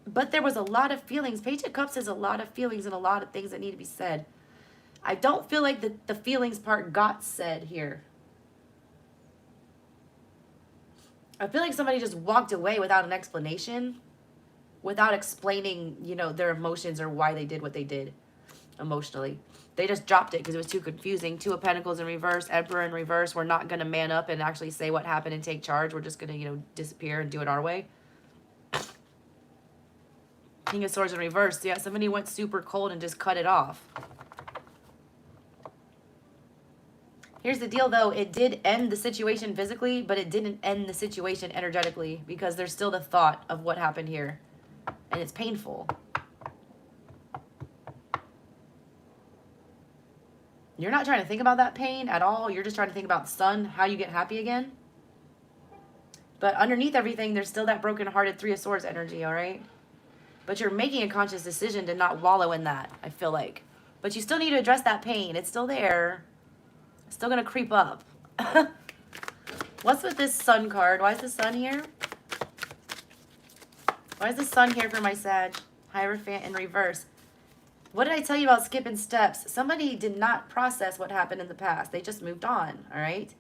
[SPEAKER 1] But there was a lot of feelings. Page of Cups has a lot of feelings and a lot of things that need to be said. I don't feel like the feelings part got said here. I feel like somebody just walked away without an explanation. Without explaining, you know, their emotions or why they did what they did emotionally. They just dropped it because it was too confusing. Two of Pentacles in reverse, Emperor in reverse. We're not going to man up and actually say what happened and take charge. We're just going to, you know, disappear and do it our way. King of Swords in reverse. Yeah, somebody went super cold and just cut it off. Here's the deal, though. It did end the situation physically, but it didn't end the situation energetically because there's still the thought of what happened here. And it's painful. You're not trying to think about that pain at all. You're just trying to think about the Sun, how you get happy again. But underneath everything, there's still that broken-hearted Three of Swords energy, all right? But you're making a conscious decision to not wallow in that, I feel like. But you still need to address that pain. It's still there. It's still going to creep up. What's with this Sun card? Why is the Sun here? Why is the Sun here for my Sag? Hierophant in reverse. What did I tell you about skipping steps? Somebody did not process what happened in the past. They just moved on, all right?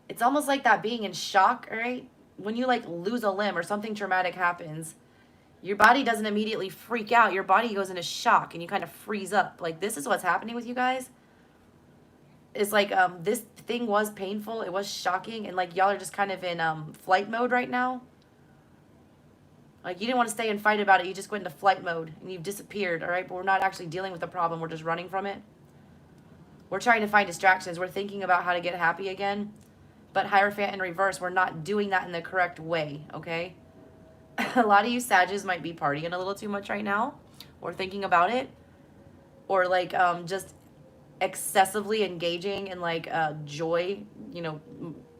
[SPEAKER 1] It's almost like that being in shock, all right? When you, like, lose a limb or something traumatic happens, your body doesn't immediately freak out. Your body goes into shock and you kind of freeze up. Like, this is what's happening with you guys. It's like this thing was painful. It was shocking. And, like, y'all are just kind of in flight mode right now. Like, you didn't want to stay and fight about it. You just went into flight mode and you've disappeared, all right? But we're not actually dealing with the problem. We're just running from it. We're trying to find distractions. We're thinking about how to get happy again. But Hierophant in reverse, we're not doing that in the correct way, okay? A lot of you Sages might be partying a little too much right now, or thinking about it, or like just excessively engaging in like joy, you know,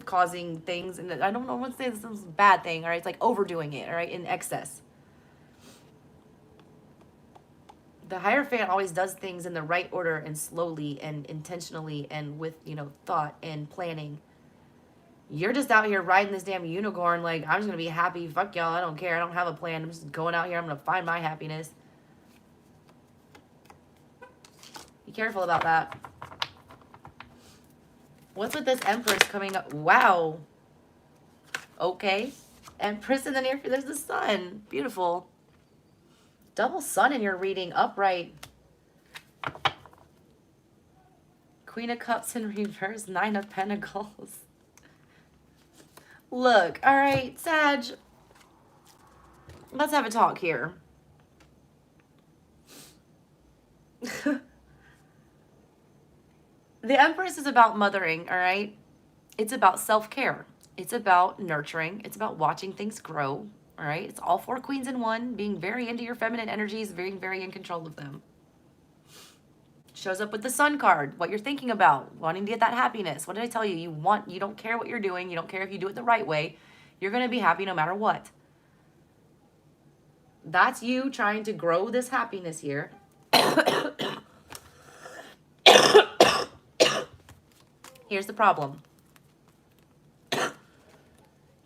[SPEAKER 1] causing things. And I don't want to say this is a bad thing, all right? It's like overdoing it, all right, in excess. The Hierophant always does things in the right order and slowly and intentionally and with, you know, thought and planning. You're just out here riding this damn unicorn like, I'm just going to be happy. Fuck y'all. I don't care. I don't have a plan. I'm just going out here. I'm going to find my happiness. Be careful about that. What's with this Empress coming up? Wow. Okay. Empress in the near future. There's the sun. Beautiful. Double sun in your reading. Upright. Queen of Cups in reverse. 9 of Pentacles. Look. All right, Sag. Let's have a talk here. The Empress is about mothering, all right? It's about self-care. It's about nurturing. It's about watching things grow, all right? It's all 4 queens in one, being very into your feminine energies, being very in control of them. Shows up with the Sun card, what you're thinking about, wanting to get that happiness. What did I tell you? You don't care what you're doing. You don't care if you do it the right way. You're going to be happy no matter what. That's you trying to grow this happiness here. Here's the problem.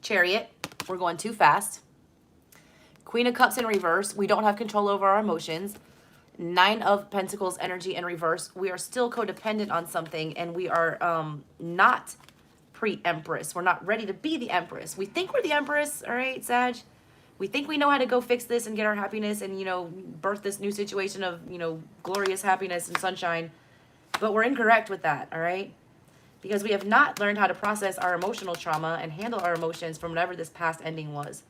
[SPEAKER 1] Chariot, we're going too fast. Queen of Cups in reverse, we don't have control over our emotions. 9 of Pentacles energy in reverse, we are still codependent on something, and we are not pre-Empress. We're not ready to be the Empress. We think we're the Empress, all right, Sag? We think we know how to go fix this and get our happiness and, you know, birth this new situation of, you know, glorious happiness and sunshine. But we're incorrect with that, all right? Because we have not learned how to process our emotional trauma and handle our emotions from whatever this past ending was.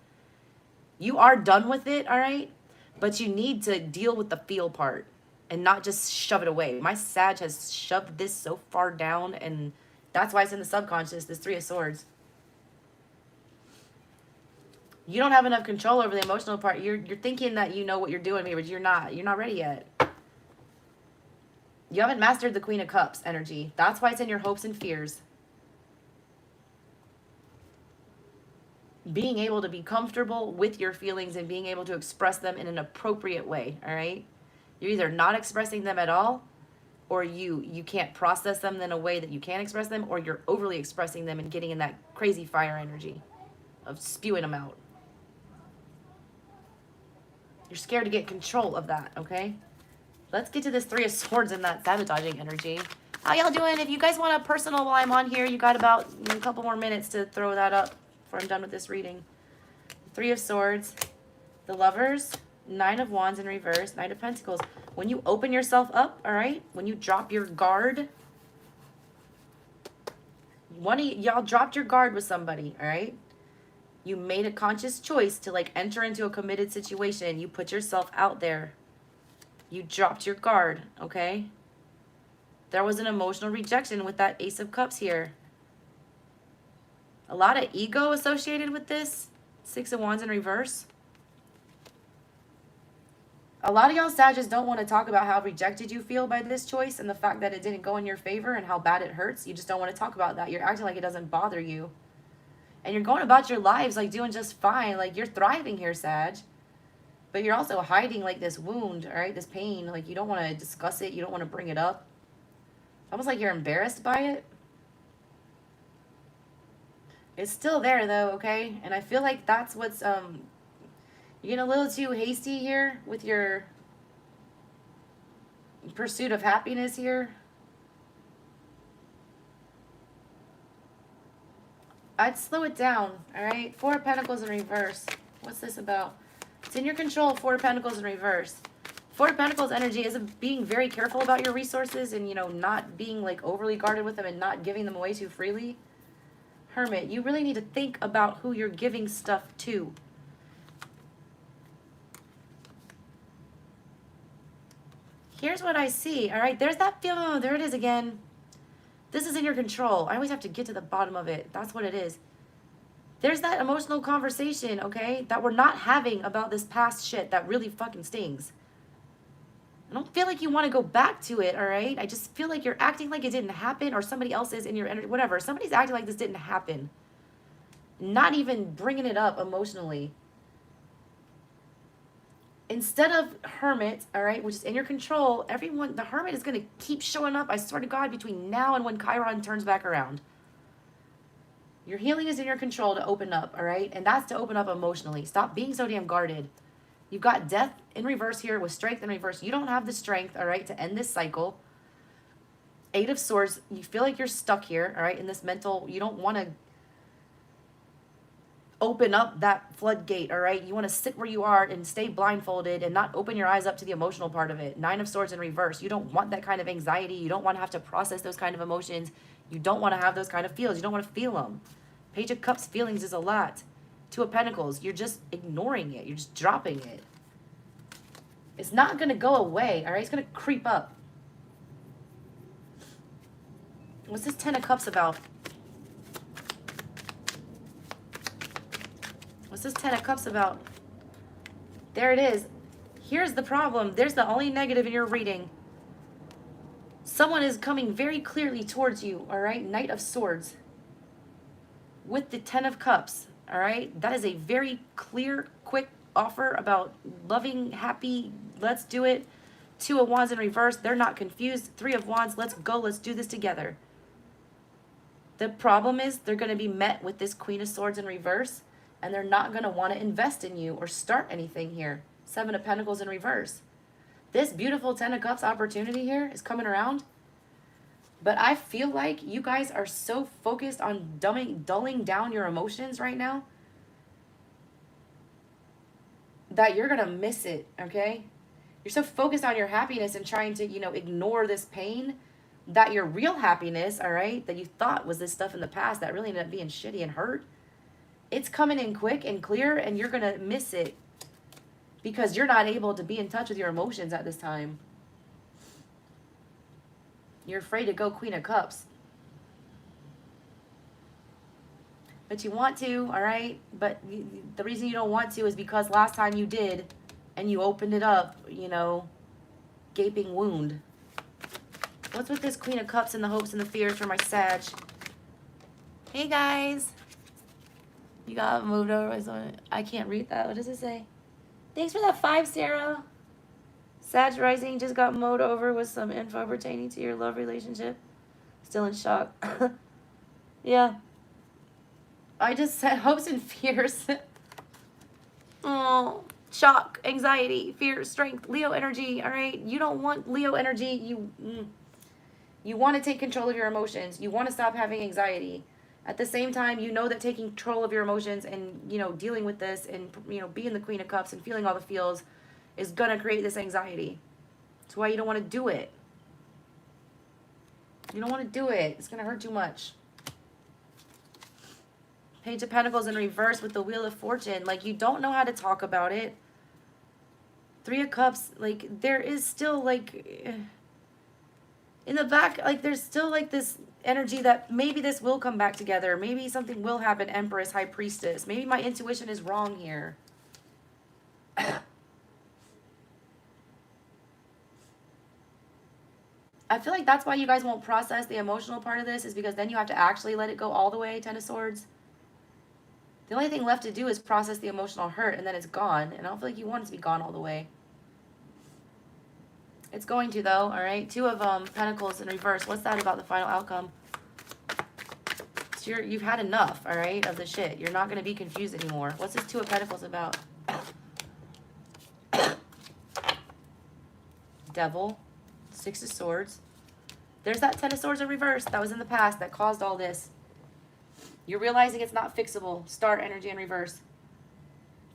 [SPEAKER 1] You are done with it, all right? But you need to deal with the feel part and not just shove it away. My Sag has shoved this so far down, and that's why it's in the subconscious, this 3 of Swords. You don't have enough control over the emotional part. You're thinking that you know what you're doing here, but you're not. You're not ready yet. You haven't mastered the Queen of Cups energy. That's why it's in your hopes and fears. Being able to be comfortable with your feelings and being able to express them in an appropriate way, all right? You're either not expressing them at all, or you can't process them in a way that you can express them, or you're overly expressing them and getting in that crazy fire energy of spewing them out. You're scared to get control of that, okay? Let's get to this 3 of Swords and that sabotaging energy. How y'all doing? If you guys want a personal while I'm on here, you got about a couple more minutes to throw that up before I'm done with this reading. 3 of Swords, the Lovers, 9 of Wands in reverse, 9 of Pentacles. When you open yourself up, all right? When you drop your guard, one of y'all dropped your guard with somebody, all right? You made a conscious choice to like enter into a committed situation. You put yourself out there. You dropped your guard, okay? There was an emotional rejection with that Ace of Cups here. A lot of ego associated with this. 6 of Wands in reverse. A lot of y'all Sagittarius don't want to talk about how rejected you feel by this choice and the fact that it didn't go in your favor and how bad it hurts. You just don't want to talk about that. You're acting like it doesn't bother you. And you're going about your lives like doing just fine. Like you're thriving here, Sag. But you're also hiding like this wound, all right? This pain. Like you don't want to discuss it. You don't want to bring it up. It's almost like you're embarrassed by it. It's still there though, okay? And I feel like that's what's, you're getting a little too hasty here with your pursuit of happiness here. I'd slow it down, all right? 4 of Pentacles in reverse. What's this about? It's in your control, 4 of Pentacles in reverse. 4 of Pentacles energy is being very careful about your resources and, you know, not being, like, overly guarded with them and not giving them away too freely. Hermit, you really need to think about who you're giving stuff to. Here's what I see, all right? There's that feeling. Oh, there it is again. This is in your control. I always have to get to the bottom of it. That's what it is. There's that emotional conversation, okay, that we're not having about this past shit that really fucking stings. I don't feel like you want to go back to it, all right? I just feel like you're acting like it didn't happen, or somebody else is in your energy, whatever. Somebody's acting like this didn't happen. Not even bringing it up emotionally. instead of Hermit, all right, which is in your control, the Hermit is going to keep showing up, I swear to God, between now and when Chiron turns back around. Your healing is in your control to open up, all right? And that's to open up emotionally. Stop being so damn guarded. You've got death in reverse here with strength in reverse. You don't have the strength, all right, to end this cycle. 8 of Swords, you feel like you're stuck here, all right, in this mental, you don't want to open up that floodgate, all right? You want to sit where you are and stay blindfolded and not open your eyes up to the emotional part of it. 9 of Swords in reverse. You don't want that kind of anxiety. You don't want to have to process those kind of emotions. You don't want to have those kind of feels. You don't want to feel them. Page of Cups feelings is a lot. 2 of Pentacles, you're just ignoring it. You're just dropping it. It's not going to go away, all right? It's going to creep up. What's this 10 of Cups about? What's this 10 of Cups about? There it is. Here's the problem. There's the only negative in your reading. Someone is coming very clearly towards you, all right? Knight of Swords. With the 10 of Cups, all right? That is a very clear, quick offer about loving, happy, let's do it. 2 of Wands in reverse. They're not confused. 3 of Wands. Let's go. Let's do this together. The problem is they're going to be met with this Queen of Swords in reverse, and they're not going to want to invest in you or start anything here. 7 of Pentacles in reverse. This beautiful 10 of Cups opportunity here is coming around, but I feel like you guys are so focused on dulling down your emotions right now that you're going to miss it, okay? You're so focused on your happiness and trying to, ignore this pain that your real happiness, all right, that you thought was this stuff in the past that really ended up being shitty and hurt, it's coming in quick and clear, and you're going to miss it because you're not able to be in touch with your emotions at this time. You're afraid to go Queen of Cups. But you want to, all right? But the reason you don't want to is because last time you did and you opened it up, gaping wound. What's with this Queen of Cups and the hopes and the fears for my Sag? Hey, guys. You got moved over. I can't read that. What does it say? Thanks for that 5, Sarah. Sag rising just got mowed over with some info pertaining to your love relationship. Still in shock. Yeah. I just said hopes and fears. Oh, shock, anxiety, fear, strength, Leo energy. All right. You don't want Leo energy. You want to take control of your emotions. You want to stop having anxiety. At the same time, you know that taking control of your emotions and, dealing with this and, being the Queen of Cups and feeling all the feels is going to create this anxiety. That's why you don't want to do it. You don't want to do it. It's going to hurt too much. Page of Pentacles in reverse with the Wheel of Fortune. Like, you don't know how to talk about it. 3 of Cups, like, there is still, like, in the back, like, there's still, like, this energy that maybe this will come back together. Maybe something will happen, Empress, High Priestess. Maybe my intuition is wrong here. I feel like that's why you guys won't process the emotional part of this, is because then you have to actually let it go all the way, 10 of Swords. The only thing left to do is process the emotional hurt, and then it's gone. And I don't feel like you want it to be gone all the way. It's going to, though, all right? 2 of Pentacles in reverse. What's that about the final outcome? So you've had enough, all right, of the shit. You're not going to be confused anymore. What's this 2 of Pentacles about? Devil. 6 of Swords. There's that 10 of Swords in reverse that was in the past that caused all this. You're realizing it's not fixable. Star energy in reverse.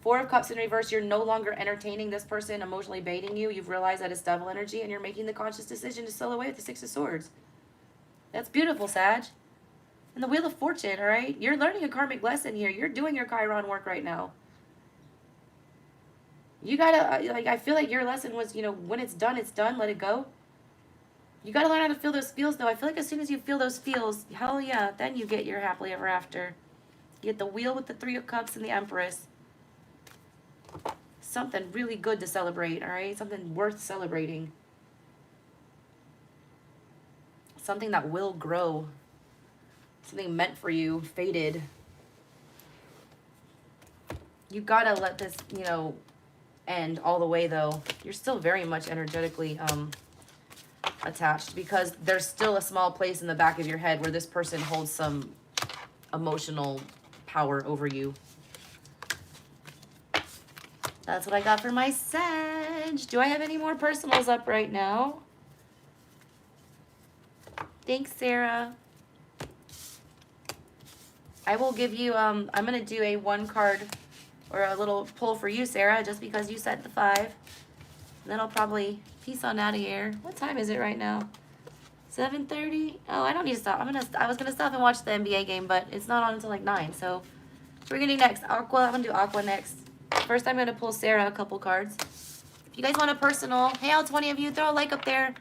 [SPEAKER 1] 4 of Cups in reverse. You're no longer entertaining this person emotionally baiting you. You've realized that it's devil energy, and you're making the conscious decision to sail away with the 6 of Swords. That's beautiful, Sag. And the Wheel of Fortune, all right? You're learning a karmic lesson here. You're doing your Chiron work right now. You gotta, like, I feel like your lesson was, when it's done, let it go. You gotta learn how to feel those feels, though. I feel like as soon as you feel those feels, hell yeah, then you get your happily ever after. You get the Wheel with the 3 of Cups and the Empress. Something really good to celebrate, all right? Something worth celebrating. Something that will grow. Something meant for you, fated. You gotta let this, end all the way, though. You're still very much energetically attached, because there's still a small place in the back of your head where this person holds some emotional power over you. That's what I got for my Sag. Do I have any more personals up right now? Thanks, Sarah. I will give you, I'm going to do a 1 card or a little pull for you, Sarah, just because you said the 5. And then I'll probably peace on out of here. What time is it right now? 7:30? Oh, I don't need to stop. I was going to stop and watch the NBA game, but it's not on until like 9. So what we're going to do next? Aqua. I'm going to do Aqua next. First, I'm going to pull Sarah a couple cards. If you guys want a personal, hey, all 20 of you, throw a like up there.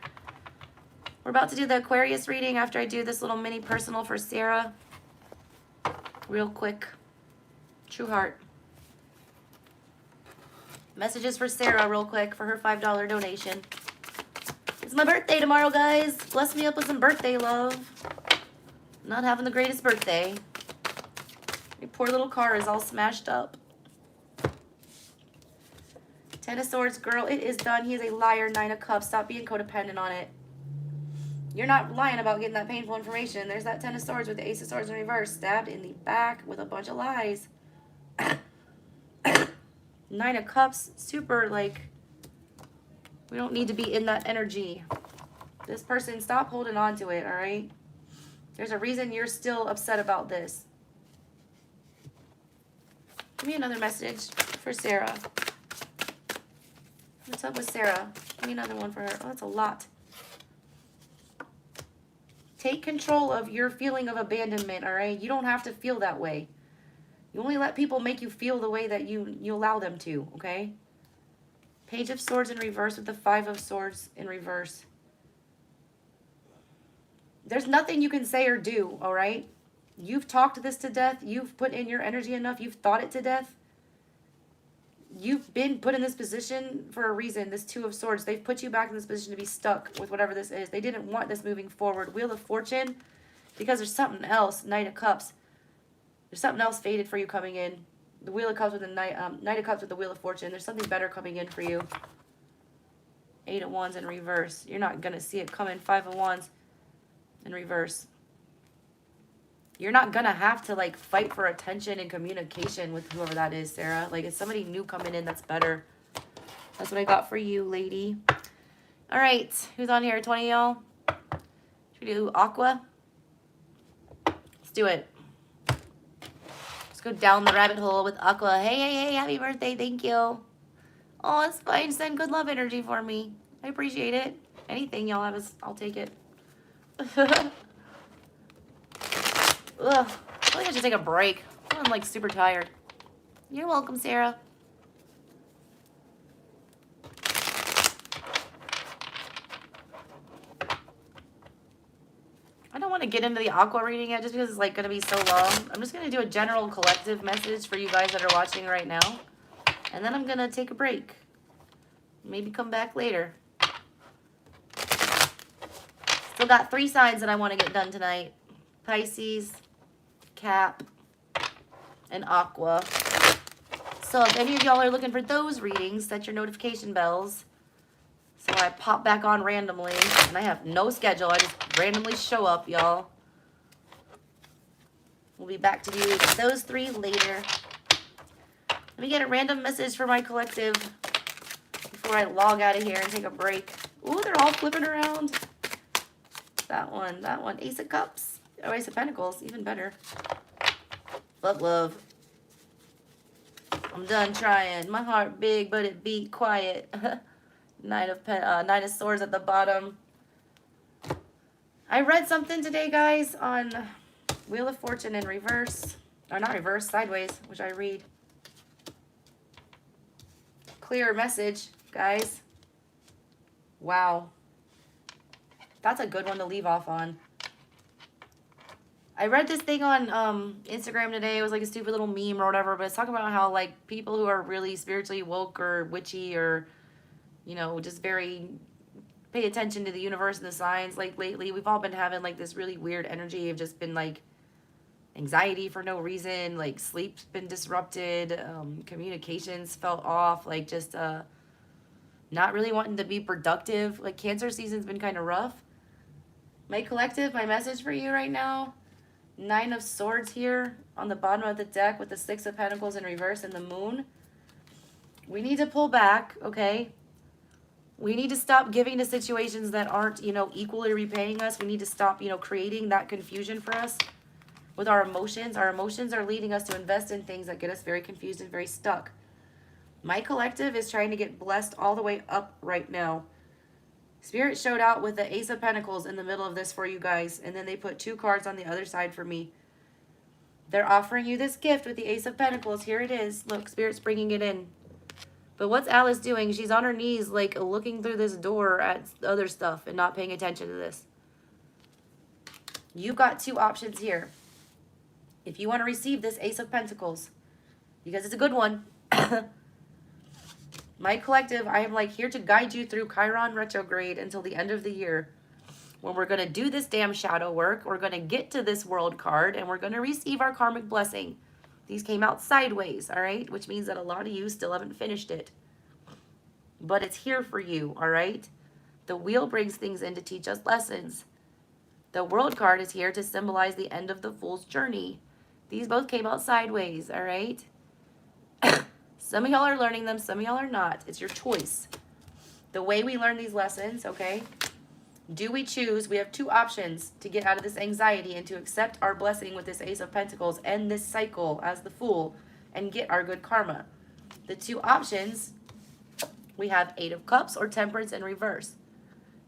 [SPEAKER 1] We're about to do the Aquarius reading after I do this little mini personal for Sarah. Real quick. True Heart. Messages for Sarah real quick for her $5 donation. It's my birthday tomorrow, guys. Bless me up with some birthday love. Not having the greatest birthday. Your poor little car is all smashed up. 10 of Swords, girl, it is done. He is a liar. 9 of Cups. Stop being codependent on it. You're not lying about getting that painful information. There's that 10 of Swords with the Ace of Swords in reverse. Stabbed in the back with a bunch of lies. 9 of Cups. Super, like, we don't need to be in that energy. This person, stop holding on to it, all right? There's a reason you're still upset about this. Give me another message for Sarah. What's up with Sarah? Give me another one for her. Oh, that's a lot. Take control of your feeling of abandonment, all right? You don't have to feel that way. You only let people make you feel the way that you allow them to, okay? Page of Swords in reverse with the 5 of Swords in reverse. There's nothing you can say or do, all right? You've talked this to death. You've put in your energy enough. You've thought it to death. You've been put in this position for a reason. This 2 of Swords, they've put you back in this position to be stuck with whatever this is. They didn't want this moving forward. Wheel of Fortune, because there's something else. Knight of Cups. There's something else fated for you coming in. The Wheel of Cups with the Knight of Cups with the Wheel of Fortune. There's something better coming in for you. 8 of Wands in reverse. You're not going to see it coming. 5 of Wands in reverse. You're not going to have to, like, fight for attention and communication with whoever that is, Sarah. Like, it's somebody new coming in that's better. That's what I got for you, lady. All right. Who's on here? 20 y'all? Should we do Aqua? Let's do it. Let's go down the rabbit hole with Aqua. Hey, hey, hey. Happy birthday. Thank you. Oh, it's fine. Send good love energy for me. I appreciate it. Anything y'all have, I'll take it. Ugh, I feel like I should take a break. I'm like super tired. You're welcome, Sarah. I don't want to get into the Aqua reading yet just because it's like going to be so long. I'm just going to do a general collective message for you guys that are watching right now. And then I'm going to take a break. Maybe come back later. Still got 3 signs that I want to get done tonight. Pisces, Cap, and Aqua. So if any of y'all are looking for those readings, set your notification bells. So I pop back on randomly, and I have no schedule. I just randomly show up, y'all. We'll be back to do those 3 later. Let me get a random message for my collective before I log out of here and take a break. Ooh, they're all flipping around. That one. Ace of Cups. Oh, Ace of Pentacles, even better. Fuck love. I'm done trying. My heart big, but it beat quiet. Knight of Swords at the bottom. I read something today, guys, on Wheel of Fortune in reverse. Or not reverse, sideways, which I read. Clear message, guys. Wow. That's a good one to leave off on. I read this thing on Instagram today. It was like a stupid little meme or whatever, but it's talking about how, like, people who are really spiritually woke or witchy or, you know, just very pay attention to the universe and the signs. Like, lately, we've all been having, like, this really weird energy of just been, like, anxiety for no reason, like sleep's been disrupted, communications felt off, like just not really wanting to be productive. Like Cancer season's been kind of rough. My collective, my message for you right now, 9 of Swords here on the bottom of the deck with the 6 of Pentacles in reverse and the moon. We need to pull back, okay? We need to stop giving to situations that aren't, you know, equally repaying us. We need to stop, you know, creating that confusion for us with our emotions. Our emotions are leading us to invest in things that get us very confused and very stuck. My collective is trying to get blessed all the way up right now. Spirit showed out with the Ace of Pentacles in the middle of this for you guys, and then they put 2 cards on the other side for me. They're offering you this gift with the Ace of Pentacles. Here it is. Look, Spirit's bringing it in. But what's Alice doing? She's on her knees, like, looking through this door at other stuff and not paying attention to this. You've got 2 options here. If you want to receive this Ace of Pentacles, because it's a good one. My collective, I am like here to guide you through Chiron retrograde until the end of the year. When we're going to do this damn shadow work, we're going to get to this world card, and we're going to receive our karmic blessing. These came out sideways, all right? Which means that a lot of you still haven't finished it. But it's here for you, all right? The wheel brings things in to teach us lessons. The world card is here to symbolize the end of the fool's journey. These both came out sideways, all right? Some of y'all are learning them, some of y'all are not. It's your choice. The way we learn these lessons, okay? Do we choose? We have 2 options to get out of this anxiety and to accept our blessing with this Ace of Pentacles, end this cycle as the Fool, and get our good karma. The 2 options, we have 8 of Cups or Temperance in reverse.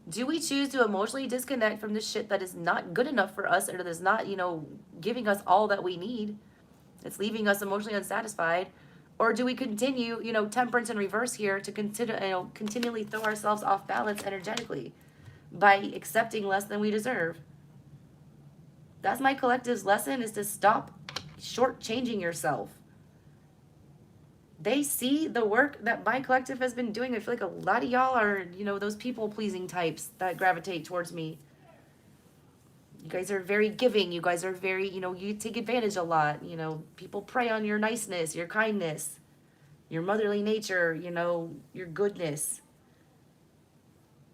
[SPEAKER 1] Do we choose to emotionally disconnect from the shit that is not good enough for us or that is not, you know, giving us all that we need? It's leaving us emotionally unsatisfied. Or do we continue, you know, Temperance in reverse here to consider, you know, continually throw ourselves off balance energetically by accepting less than we deserve? That's my collective's lesson, is to stop shortchanging yourself. They see the work that my collective has been doing. I feel like a lot of y'all are, you know, those people-pleasing types that gravitate towards me. You guys are very giving. You guys are very, you know, you take advantage a lot. You know, people prey on your niceness, your kindness, your motherly nature, you know, your goodness.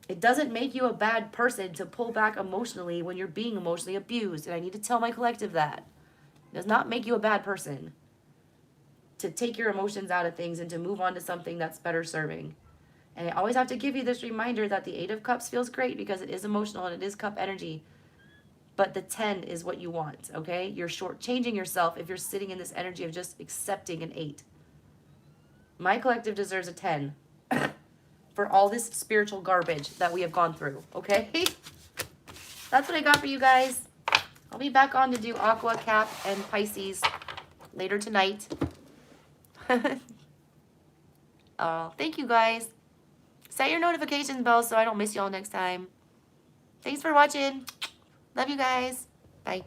[SPEAKER 1] It doesn't make you a bad person to pull back emotionally when you're being emotionally abused. And I need to tell my collective that. It does not make you a bad person to take your emotions out of things and to move on to something that's better serving. And I always have to give you this reminder that the 8 of Cups feels great because it is emotional and it is cup energy. But the 10 is what you want, okay? You're shortchanging yourself if you're sitting in this energy of just accepting an 8. My collective deserves a 10 for all this spiritual garbage that we have gone through, okay? That's what I got for you guys. I'll be back on to do Aqua, Cap, and Pisces later tonight. Thank you guys. Set your notification bell so I don't miss y'all next time. Thanks for watching. Love you guys. Bye.